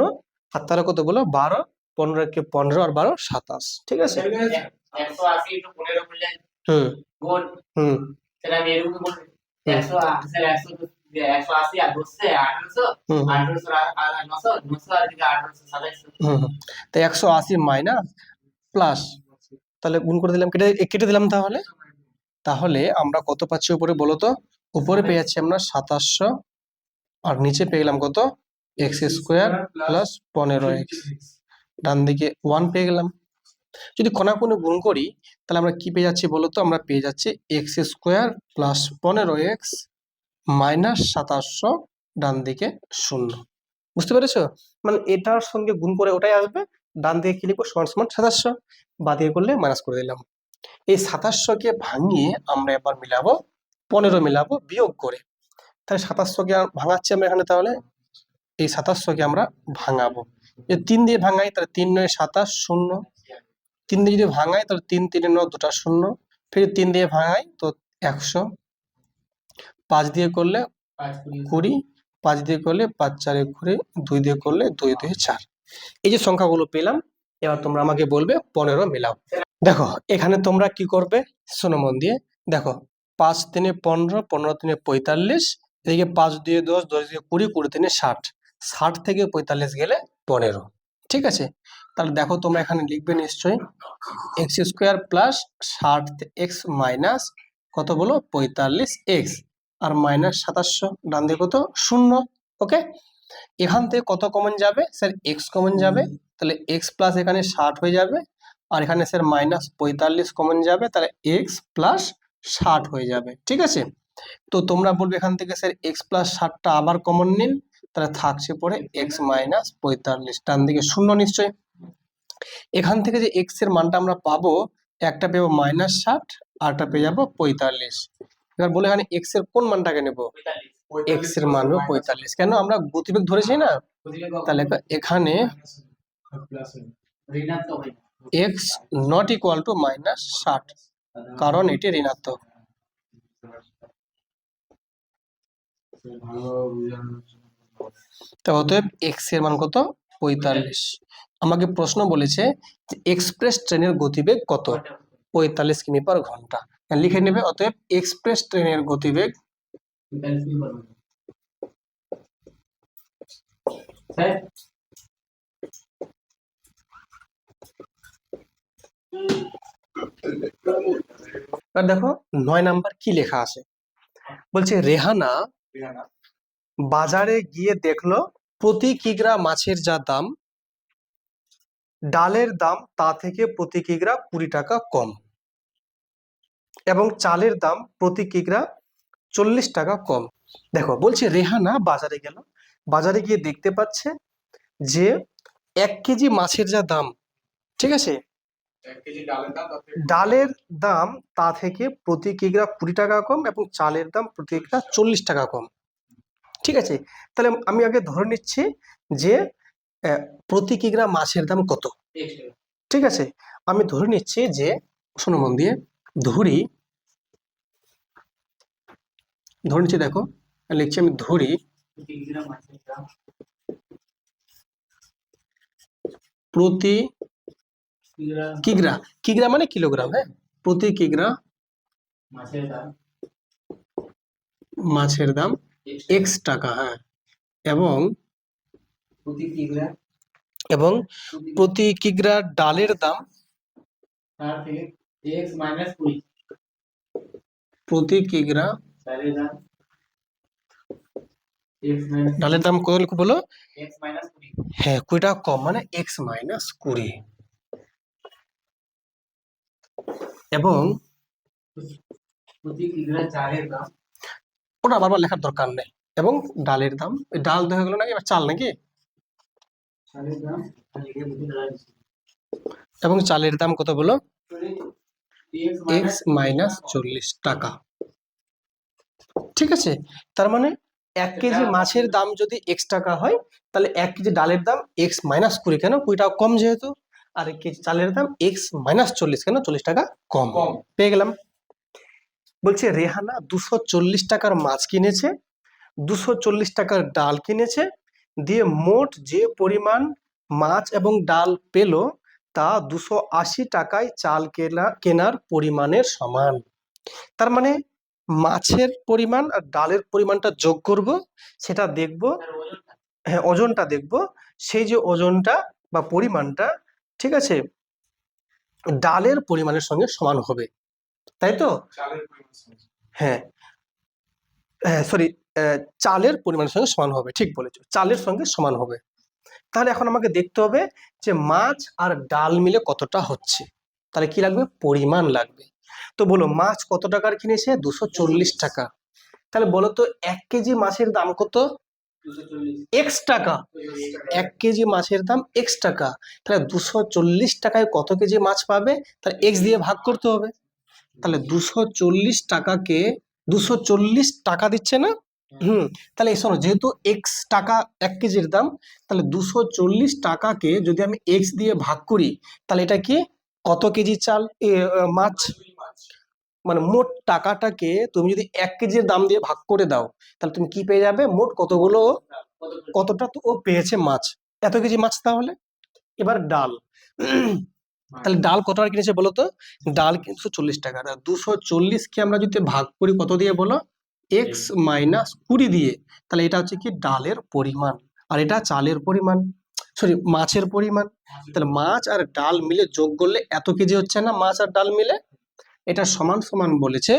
আর তারা কত বলো 12, 15 কে 15 আর 12 27, ঠিক আছে।
180 into 15 করলে
হুম
গুণ,
হুম
তাহলে আমি এরকম বলবো 180 আর 2 সে 1800,
হুম
1800 আর 900, 900 আর দিকে 1827।
হুম, তাই 180 মাইনাস প্লাস, তাহলে গুণ করে দিলাম, কেটে কেটে দিলাম, তাহলে তাহলে আমরা কত পাচ্ছি উপরে বলো তো, উপরে পেয়ে যাচ্ছি আমরা 2700, আর নিচে পেয়ে গেলাম কত এক্স স্কোয়ার প্লাস 15 এক্স, ডান দিকে 1 পেয়ে গেলাম। যদি কোনাকুনি গুণ করি তাহলে আমরা কি পেয়ে যাচ্ছি বলতো, আমরা পেয়ে যাচ্ছি x square plus 15 x minus 2700, ডান দিকে 0, বুঝতে পেরেছো? মানে এটার সঙ্গে গুণ করে ওটাই আসবে, ডান দিকে কি লিখবো সমান সমান 2700, বাদ দিয়ে করলে মাইনাস করে দিলাম। এই 2700-কে ভাঙিয়ে আমরা এবার মিলাবো 15 মিলাবো বিয়োগ করে, তাহলে 2700-কে ভাঙাচ্ছি আমরা এখানে, তাহলে এই 2700-কে আমরা ভাঙাবো, যে 3 দিয়ে ভাঙাই তাহলে 3 9 27 0, 3 দিয়ে যদি ভাঙাই তাহলে 3 3 9 দুটা 0, ফির 3 দিয়ে ভাঙাই তো 100, 5 দিয়ে করলে 20, 5 দিয়ে করলে 5 4 20, 2 দিয়ে করলে 2 2 4, এই যে সংখ্যাগুলো পেলাম। এবার তোমরা আমাকে বলবে 15 মিলাও। দেখো এখানে তোমরা কি করবে, শোনো মন দিয়ে, দেখো 5 3 15, 15 3 45, এদিকে 5 দিয়ে 10, 10 দিয়ে 20, 20 3 60, 60 থেকে 45 গেলে 15, ঠিক আছে। তাহলে দেখো তোমরা এখানে লিখবে নিশ্চয়ই x square plus 60 x minus কত বলো 45 এক্স, আর মাইনাস 2700, ডান দিকে কত 0, ওকে। এখান থেকে কত কমন যাবে স্যার, এক্স কমন যাবে, তাহলে এক্স প্লাস এখানে 60 হয়ে যাবে, আর এখানে স্যার মাইনাস 45 কমন যাবে, তাহলে এক্স প্লাস 60 হয়ে যাবে, ঠিক আছে। তো তোমরা বলবে এখান থেকে স্যার এক্স প্লাস 60টা আবার কমন নিন, তাহলে থাকছে পরে এক্স মাইনাস 45, ডান দিকে 0 নিশ্চয়। এখান থেকে যে এক্স এর মানটা আমরা পাবো, একটা পেবো মাইনাস 60, আরটা পেয়ে যাবো 45। এবার বলে এখানে এক্স এর কোন মানটাকে নেবো, এক্স এর মান 45, কেন আমরা গতিবেগ ধরেছি না, তাহলে এখানে
ঋণাত্মক হয় না।
X not equal to minus 60, কারণ এটি ঋণাত্মক। তো অতএব এক্স এর মান কত 45। আমাকে প্রশ্ন বলেছে যে এক্সপ্রেস ট্রেনের গতিবেগ কত, 45 কিমি পার ঘন্টা, লিখে নেবে অতএব এক্সপ্রেস ট্রেনের গতিবেগ
স্যার
এবার দেখো 9 নাম্বার কি লেখা আছে, বলছে রেহানা বাজারে গিয়ে দেখলো প্রতি কিগ্রা মাছের যা দাম, ডালের দাম তা থেকে প্রতি কিগ্রা 20 টাকা কম, এবং চালের দাম প্রতি কিগ্রা 40 টাকা কম। দেখো বলছে রেহানা বাজারে গেল, বাজারে গিয়ে দেখতে পাচ্ছে যে 1 কেজি মাছের যা দাম, ঠিক আছে,
1 কেজি ডালের দাম
ডালের দাম তা থেকে প্রতি কিগ্রা 20 টাকা কম, এবং চালের দাম প্রতি কিগ্রা 40 টাকা কম, ঠিক আছে। তাহলে আমি আগে ধরে নিচ্ছি যে প্রতি কিগ্রা মাছের দাম কত, ঠিক আছে। আমি ধরে নিচ্ছি যে, শোনো মন দিয়ে, ধরি ধরে নিচ্ছি, দেখো লিখছি আমি, ধরি প্রতি কিগ্রা, কিগ্রা মানে কিলোগ্রাম, হ্যাঁ, প্রতি কিগ্রা
মাছের দাম
মাছের দাম
x
x টাকা, হ্যাঁ, এবং
প্রতি কিগ্রা
এবং
প্রতি
প্রতি কিগ্রা ডালের দাম
তার থেকে x মাইনাস 20
প্রতি কিগ্রা
চালের দাম x মাইনাস
ডালের দাম কত বলো?
x মাইনাস 20
হ্যাঁ, 20 টাকা কম, মানে x মাইনাস 20। এবং
প্রতি কিগ্রা চালের দাম
ওটা বারবার লেখার দরকার নেই। এবং ডালের দাম, এই ডাল তো হয়ে গেলো নাকি, এবার চাল নাকি,
চালের দাম লিখে বুঝে দেওয়া হয়েছে
এবং চালের দাম কত বলো?
x
x মাইনাস 40 টাকা। ঠিক আছে, তার মানে 1 কেজি মাছের দাম যদি x টাকা হয়, তাহলে 1 কেজি ডালের দাম x মাইনাস 20, কেন? 20 টাকা কম যেহেতু। আর 1 কেজি চালের দাম x মাইনাস 40, কেন? 40 টাকা কম। পেয়ে গেলাম। বলছে রেহানা 240 টাকার মাছ কিনেছে, 240 টাকার ডাল কিনেছে, দিয়ে মোট যে পরিমাণ মাছ এবং ডাল পেল তা 280 টাকায় চাল কেনার পরিমাণের সমান। তার মানে মাছের পরিমাণ আর ডালের পরিমাণটা যোগ করব, সেটা দেখব,
তার ওজনটা
হ্যাঁ ওজনটা দেখব, সেই যে ওজনটা বা পরিমাণটা, ঠিক আছে, ডালের পরিমাণের সঙ্গে সমান হবে, তাই তো?
চালের পরিমাণ সমান।
হ্যাঁ, সরি, চালের পরিমাণের সঙ্গে সমান হবে, ঠিক বলেছো, চালের সঙ্গে সমান হবে। তাহলে এখন আমাকে দেখতে হবে যে মাছ আর ডাল মিলে কতটা হচ্ছে। তাহলে কি লাগবে? পরিমাণ লাগবে। তো বলো, মাছ কত টাকার কিনেছে? 240 টাকা। তাহলে বলো তো 1 কেজি মাছের দাম কত?
240
x টাকা। 1 কেজি মাছের দাম x টাকা। তাহলে 240 টাকায় কত কেজি মাছ পাবে? তাহলে x দিয়ে ভাগ করতে হবে। তাহলে 240 টাকাকে 240 টাকা দিচ্ছে না? তাহলে এই শোনো, যেহেতু x টাকা 1 কেজির দাম, তাহলে 240 টাকাকে যদি আমি x দিয়ে ভাগ করি, তাহলে এটা কি কত কেজি চাল মাছ? মানে মোট টাকাটাকে তুমি যদি 1 কেজির দাম দিয়ে ভাগ করে দাও, তাহলে তুমি কি পেয়ে যাবে? মোট কতগুলো, কতটা তো ও পেয়েছে মাছ, এত কেজি মাছ। তাহলে এবার ডাল, তাহলে ডাল কত টাকা কিনেছে বলো তো? ডাল 240 টাকা। 240 কে আমরা যদি ভাগ করি কত দিয়ে বলো? x মাইনাস 20 দিয়ে, তাহলে এটা হচ্ছে কি ডালের পরিমাণ, আর এটা চালের পরিমাণ, সরি মাছের পরিমাণ। তাহলে মাছ আর ডাল মিলে যোগ করলে এত কেজি হচ্ছে না? মাছ আর ডাল মিলে এটা সমান সমান বলেছে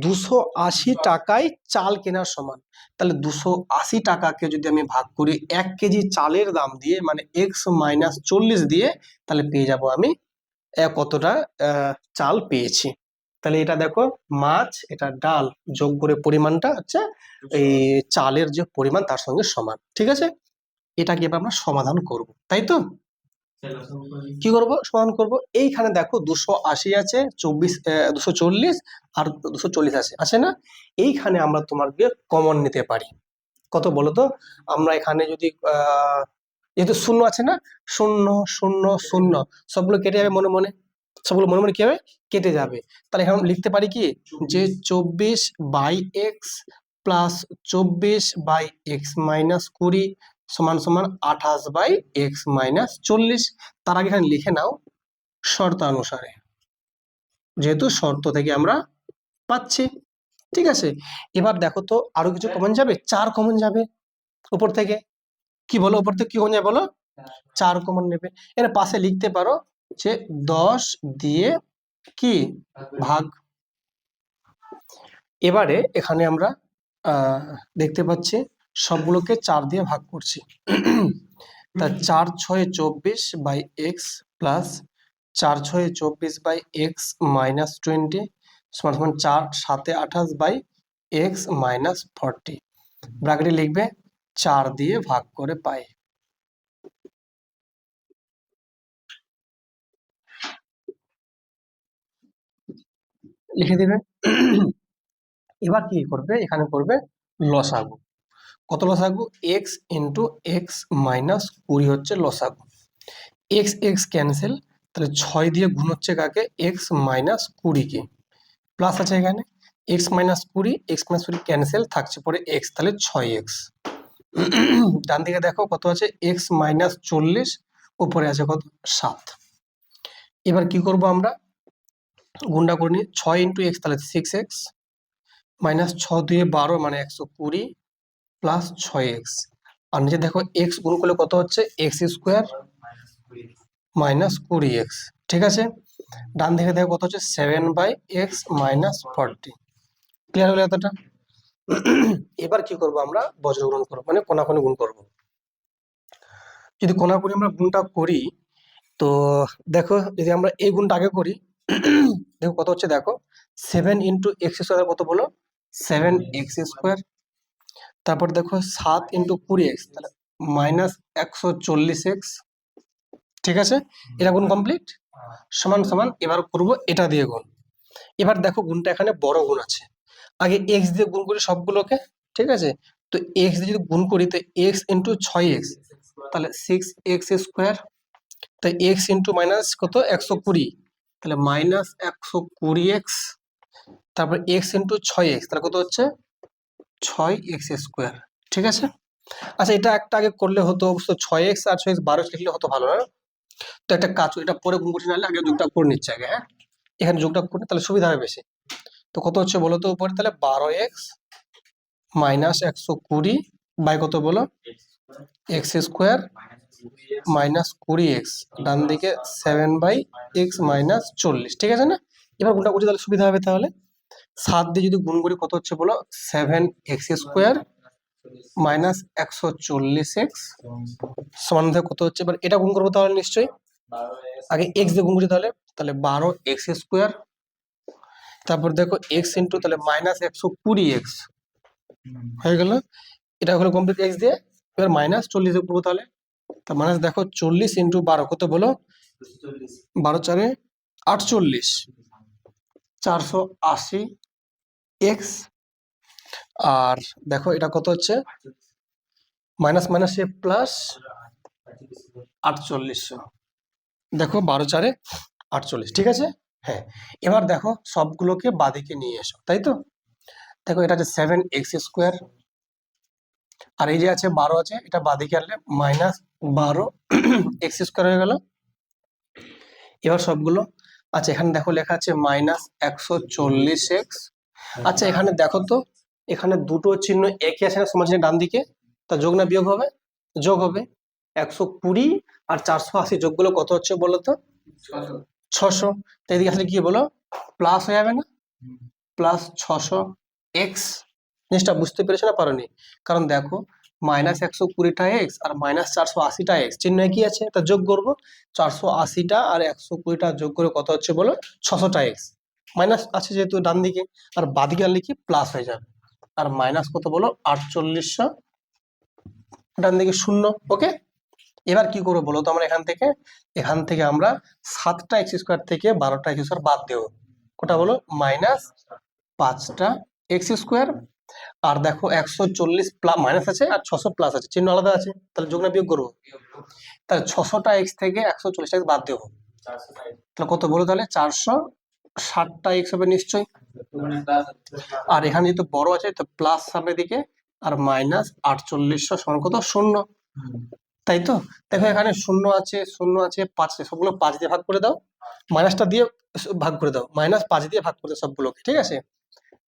280 টাকায় চাল কেনার সমান। তাহলে 280 টাকাকে যদি আমি ভাগ করি 1 কেজি চালের দাম দিয়ে, মানে x মাইনাস 40 দিয়ে, তাহলে পেয়ে যাব আমি কতটা চাল পেয়েছি। তাহলে এটা দেখো, মাছ এটা ডাল যোগ করে পরিমাণটা হচ্ছে এই চালের যে পরিমাণ তার সঙ্গে সমান। ঠিক আছে, এটাকে এবার আমরা সমাধান করব, তাই তো? কি করব? সমাধান করব। এইখানে দেখো 280 আছে, 240 আর 240 আছে না? এইখানে আমরা তোমাকে কমন নিতে পারি। কত বলো তো? আমরা এখানে যদি যেহেতু শূন্য আছে না, 0 0 0 সবগুলো কেটে যাবে মনে মনে, সবগুলো মনে মনে কি হবে? কেটে যাবে। তাহলে এখন লিখতে পারি কি, যে 24/x প্লাস 24/x মাইনাস 20 সমান সমান 28/x মাইনাস 40। তার আগে এখানে লিখে নাও শর্তানুসারে, যেহেতু শর্ত থেকে আমরা পাচ্ছি। ঠিক আছে, এবার দেখো তো আরো কিছু কমন যাবে, 4 কমন যাবে উপর থেকে। কি বলো, উপর থেকে কি কমন যাবে বলো? 4 কমন নেবে। এর পাশে লিখতে পারো যে 10 দিয়ে কি ভাগ। এবারে এখানে আমরা দেখতে পাচ্ছি সবগুলোকে 4 দিয়ে ভাগ করছি। তা 4 6 24/x প্লাস 4 6 24/x মাইনাস 20 সমান সমান 4 7 28/x মাইনাস 40। ব্র্যাকেটে লিখবে 4 দিয়ে ভাগ করে পাই। লিখে দিবে। এবার কি করবে? এখানে করবে লসাগু। কত লসাগু? x ইন্টু এক্স মাইনাস 20 হচ্ছে লসাগু। এক্স এক্স ক্যান্সেল, তাহলে 6 দিয়ে গুণ হচ্ছে কাকে? এক্স মাইনাস 20 কে। প্লাস আছে এখানে x minus 20, x minus 20 cancel, থাকছে পরে এক্স, তাহলে 6x। ডান দিকে দেখো কত আছে? এক্স মাইনাস 40, উপরে আছে কত? 7। এবার কি করব আমরা? গুণটা করে নিই, 6 ইন্টু এক্স তাহলে 6x, মাইনাস 6 2 12 মানে 120, প্লাস 6x, আর নিচে দেখো এক্স গুণ করলে কত হচ্ছে, এক্স স্কোয়ার মাইনাস 20x। ঠিক আছে, ডান দিকে দেখো কত হচ্ছে, 7/x মাইনাস 40। ক্লিয়ার হলো এতটা? এবার কি করব আমরা, বজ্র গুণ করবো, মানে কোনাকুনি গুণ করব। যদি কোনাকুনি আমরা গুণটা করি, তো দেখো যদি আমরা এই গুণটা আগে করি, দেখো কত হচ্ছে, দেখো 7 ইন্টু এক্স স্কোয়ার কত বলো, 7x স্কোয়ার, তারপর দেখো 7 ইন্টু 20x তাহলে মাইনাস 140x। ঠিক আছে, এটা গুণ কমপ্লিট, সমান সমান এবার করব এটা দিয়ে গুণ। এবার দেখো গুণটা এখানে বড় গুণ আছে, আগে এক্স দিয়ে গুণ করি সবগুলোকে। ঠিক আছে, তো এক্স দিয়ে যদি গুণ করি তো এক্স ইন্টু 6x তাহলে 6x স্কোয়ার, তো এক্স ইন্টু মাইনাস কত 120 তাহলে মাইনাস 120x, তারপর এক্স ইন্টু 6x তাহলে কত হচ্ছে 6x স্কোয়ার। ঠিক আছে, আচ্ছা এটা একটা আগে করলে হতো, অবশ্য 6x আর 6x 12 লিখলে হতো ভালো না? তো একটা কাজ, এটা পরে গুণ করছি, নাহলে আগে যোগটা করে নিচ্ছে আগে। হ্যাঁ, এখানে যোগটা করে তাহলে সুবিধা হবে বেশি। তো কত হচ্ছে বলো তো উপরে, তাহলে 12x মাইনাস 120 বাই কত বলো, এক্স স্কোয়ার মাইনাস 20x, ডান দিকে 7/x মাইনাস 40। ঠিক আছে না, এবার গুণটা করছি তাহলে সুবিধা হবে। তাহলে 7 দিয়ে যদি গুণ করি কত হচ্ছে বলো, 7x স্কোয়ার মাইনাস 140x সমান কত হচ্ছে, এবার এটা গুণ করবো তাহলে নিশ্চয়ই, আগে এক্স দিয়ে গুণ করি তাহলে, তাহলে 12x স্কোয়ার, তারপর দেখো এক্স ইন্টু তাহলে মাইনাস 120x হয়ে গেল, এটা হলো কমপ্লিট এক্স দিয়ে। এবার মাইনাস 40 করবো তাহলে, তা মাইনাস দেখো 40 ইন্টু 12 কত বলো, 12 4 48, 480x, আর দেখো এটা কত হচ্ছে, মাইনাস মাইনাস প্লাস 4800, দেখো 12 4 48। ঠিক আছে, হ্যাঁ, এবার দেখো সবগুলোকে বাদিকে নিয়ে এসো, তাই তো। দেখো এটা আছে 7x স্কোয়ার, আর এই যে আছে 12 আছে, এটা বাদিকে আনলে মাইনাস 12x স্কোয়ার হয়ে গেল। এবার সবগুলো, আচ্ছা এখানে দেখো লেখা আছে মাইনাস 140x। আচ্ছা এখানে দেখো তো, এখানে দুটো চিহ্ন একই আছে না, সমান চিহ্ন ডান দিকে, তা যোগ না বিয়োগ হবে, যোগ হবে। 120 আর 480 যোগগুলো কত হচ্ছে বলো তো, 600। তো এদিকে আসলে কি বলো, প্লাস হয়ে যাবে না, প্লাস 600x। জিনিসটা বুঝতে পেরেছো না পারোনি? কারণ দেখো মাইনাস 120টা এক্স আর মাইনাস 480টা এক্স চিহ্ন একই আছে, তা যোগ করবো 480টা আর 120টা যোগ করে কত হচ্ছে বলো, 600টা এক্স। মাইনাস আছে যেহেতু ডান দিকে, আর বাদিকে আনলে কি প্লাস হয়ে যাবে, আর মাইনাস কত বলো 4800, ডান দিকে 0। ওকে, এবার কি করবো বলো তো, আমরা এখান থেকে আমরা 7টা এক্স স্কোয়ার থেকে 12টা এক্স স্কোয়ার বাদ দেবো, কোটা বলো মাইনাস 5টা এক্স স্কোয়ার, আর দেখো 140 মাইনাস আছে আর 600 প্লাস আছে, চিহ্ন আলাদা আছে, তাহলে যোগ না বিয়োগ করবো, তাহলে 600টা এক্স থেকে 140টা এক্স বাদ দেবো, তাহলে কত বলো, তাহলে 460টা এক্স হবে নিশ্চয়ই। আর এখানে যেহেতু বড় আছে তো প্লাস সামনের দিকে, আর মাইনাস 4800 সমান কত 0, তাই তো। দেখো এখানে 0 আছে 5 আছে, সবগুলো 5 দিয়ে ভাগ করে দাও, মাইনাসটা দিয়ে ভাগ করে দাও, মাইনাস 5 দিয়ে ভাগ করে দাও সবগুলোকে। ঠিক আছে,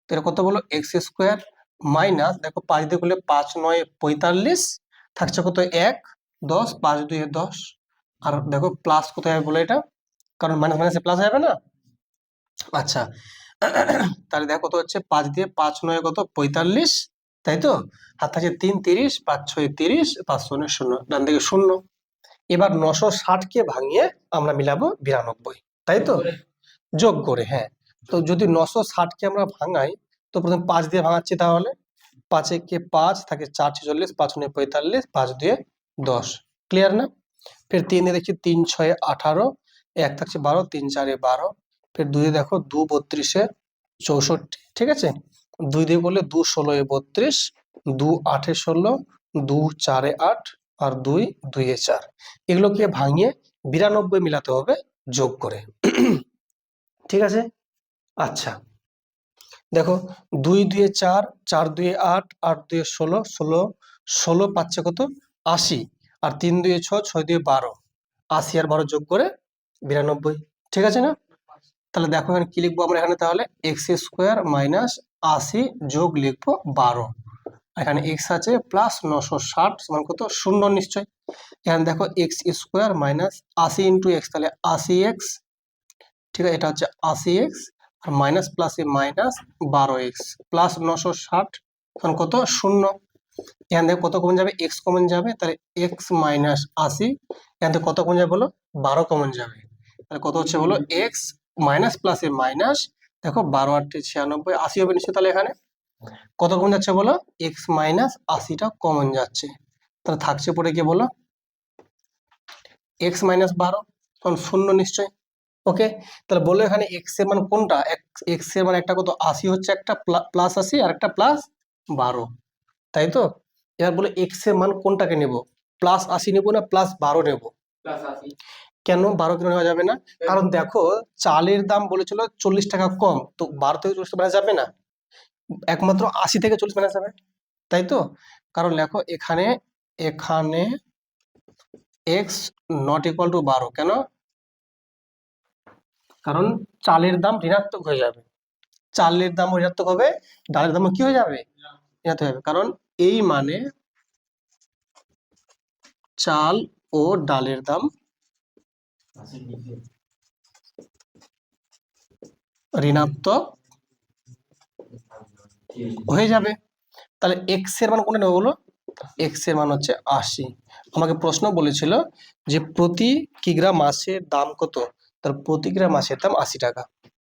তাহলে কত বলো এক্স স্কোয়ার মাইনাস, দেখো 5 দিয়ে করলে 5 9 45, থাকছে কত 1 10, 5 2 10, আর দেখো প্লাস কোথায় হবে বলো এটা, কারণ মাইনাস মাইনাসে প্লাস যাবে না। আচ্ছা তাহলে দেখো কত হচ্ছে, 5 দিয়ে 5 9 কত 45, তাই তো, হাত থাকছে 3 30, 5 6 30, 5 0 0, ডান দিকে 0। এবার 960 কে ভাঙিয়ে আমরা মিলাবো 92, তাই তো, যোগ করে। হ্যাঁ, তো যদি 960 কে আমরা ভাঙাই, তো প্রথমে 5 দিয়ে ভাঙাচ্ছি, তাহলে 5 একে 5 থাকে 4 46, 5 9 45, 5 2 10, ক্লিয়ার না। ফের 3 দিয়ে দেখছি 3 6 18, 1 থাকছে 12, 3 4 12, ফের 2 দিয়ে দেখো 2 32 64। ঠিক আছে, 2 দিয়ে করলে 2 16 32, 2 8 16, 2 4 8, আর 2 2 4, এগুলোকে ভাঙিয়ে 92 মিলাতে হবে যোগ করে। ঠিক আছে, আচ্ছা দেখো 2 2 4, 4 2 8, 8 2 16, 16 16 পাচ্ছে কত 80, আর 3 2 6, 6 2 12, 80 আর 12 যোগ করে 92। ঠিক আছে না, তাহলে দেখো এখানে কি লিখবো আমরা এখানে, তাহলে এক্স স্কোয়ার মাইনাস 80 যোগ লিখবো 12, এখানে এক্স আছে প্লাস 960 সমান কত, 0 নিশ্চয়। এখানে দেখো x square minus 80 into x, তাহলে 80x, ঠিক আছে, এটা হচ্ছে 80x, আর মাইনাস প্লাসে মাইনাস 12x প্লাস 960 তখন কত, 0। এখান থেকে কত কমন যাবে, x কমন যাবে, তাহলে x মাইনাস 80, এখান থেকে কত কমন যাবে বলো, 12 কমন যাবে, তাহলে কত হচ্ছে বলো, x মাইনাস প্লাসে মাইনাস, দেখো 12 8 96, 80 হবে নিশ্চয়। তাহলে এখানে কত কমন যাচ্ছে বলো, x মাইনাস 80টা কমন যাচ্ছে, তাহলে থাকছে পড়ে কি বলো, x মাইনাস 12 তখন 0 নিশ্চয়। ওকে, তাহলে বললো এখানে এক্স এর মান কোনটা, এক্স এর মান একটা কত 80 হচ্ছে, একটা প্লাস 80 আর একটা প্লাস 12, তাই তো। এবার বলে এক্স এর মান কোনটাকে নেব, প্লাস 80 নেবো না প্লাস 12 নেব,
প্লাস 80
কেন 12 কেন নেওয়া যাবে না, কারণ দেখো চালের দাম বলেছিল 40 টাকা কম, তো 12 থেকে 40 টাকা যাবে না, একমাত্র 80 থেকে 40 মাইনাস যাবে, তাই তো। কারণ দেখো এখানে এখানে এক্স নট ইকুয়াল টু 12, কেন, কারণ চালের দাম ঋণাত্মক হয়ে যাবে, চালের দাম ঋণাত্মক হবে, ডালের দামও কি হয়ে যাবে, ঋণাত্মক হবে, কারণ এই মানে চাল ও ডালের দাম ঋণাত্মক হয়ে যাবে। তাহলে এক্স এর মান কোনটা নেবো বলো, এক্স এর মান হচ্ছে 80। আমাকে প্রশ্ন বলেছিল যে প্রতি কিগ্রা মাছের দাম কত, তার প্রতি কিগ্রা মাছের দাম 80 টাকা।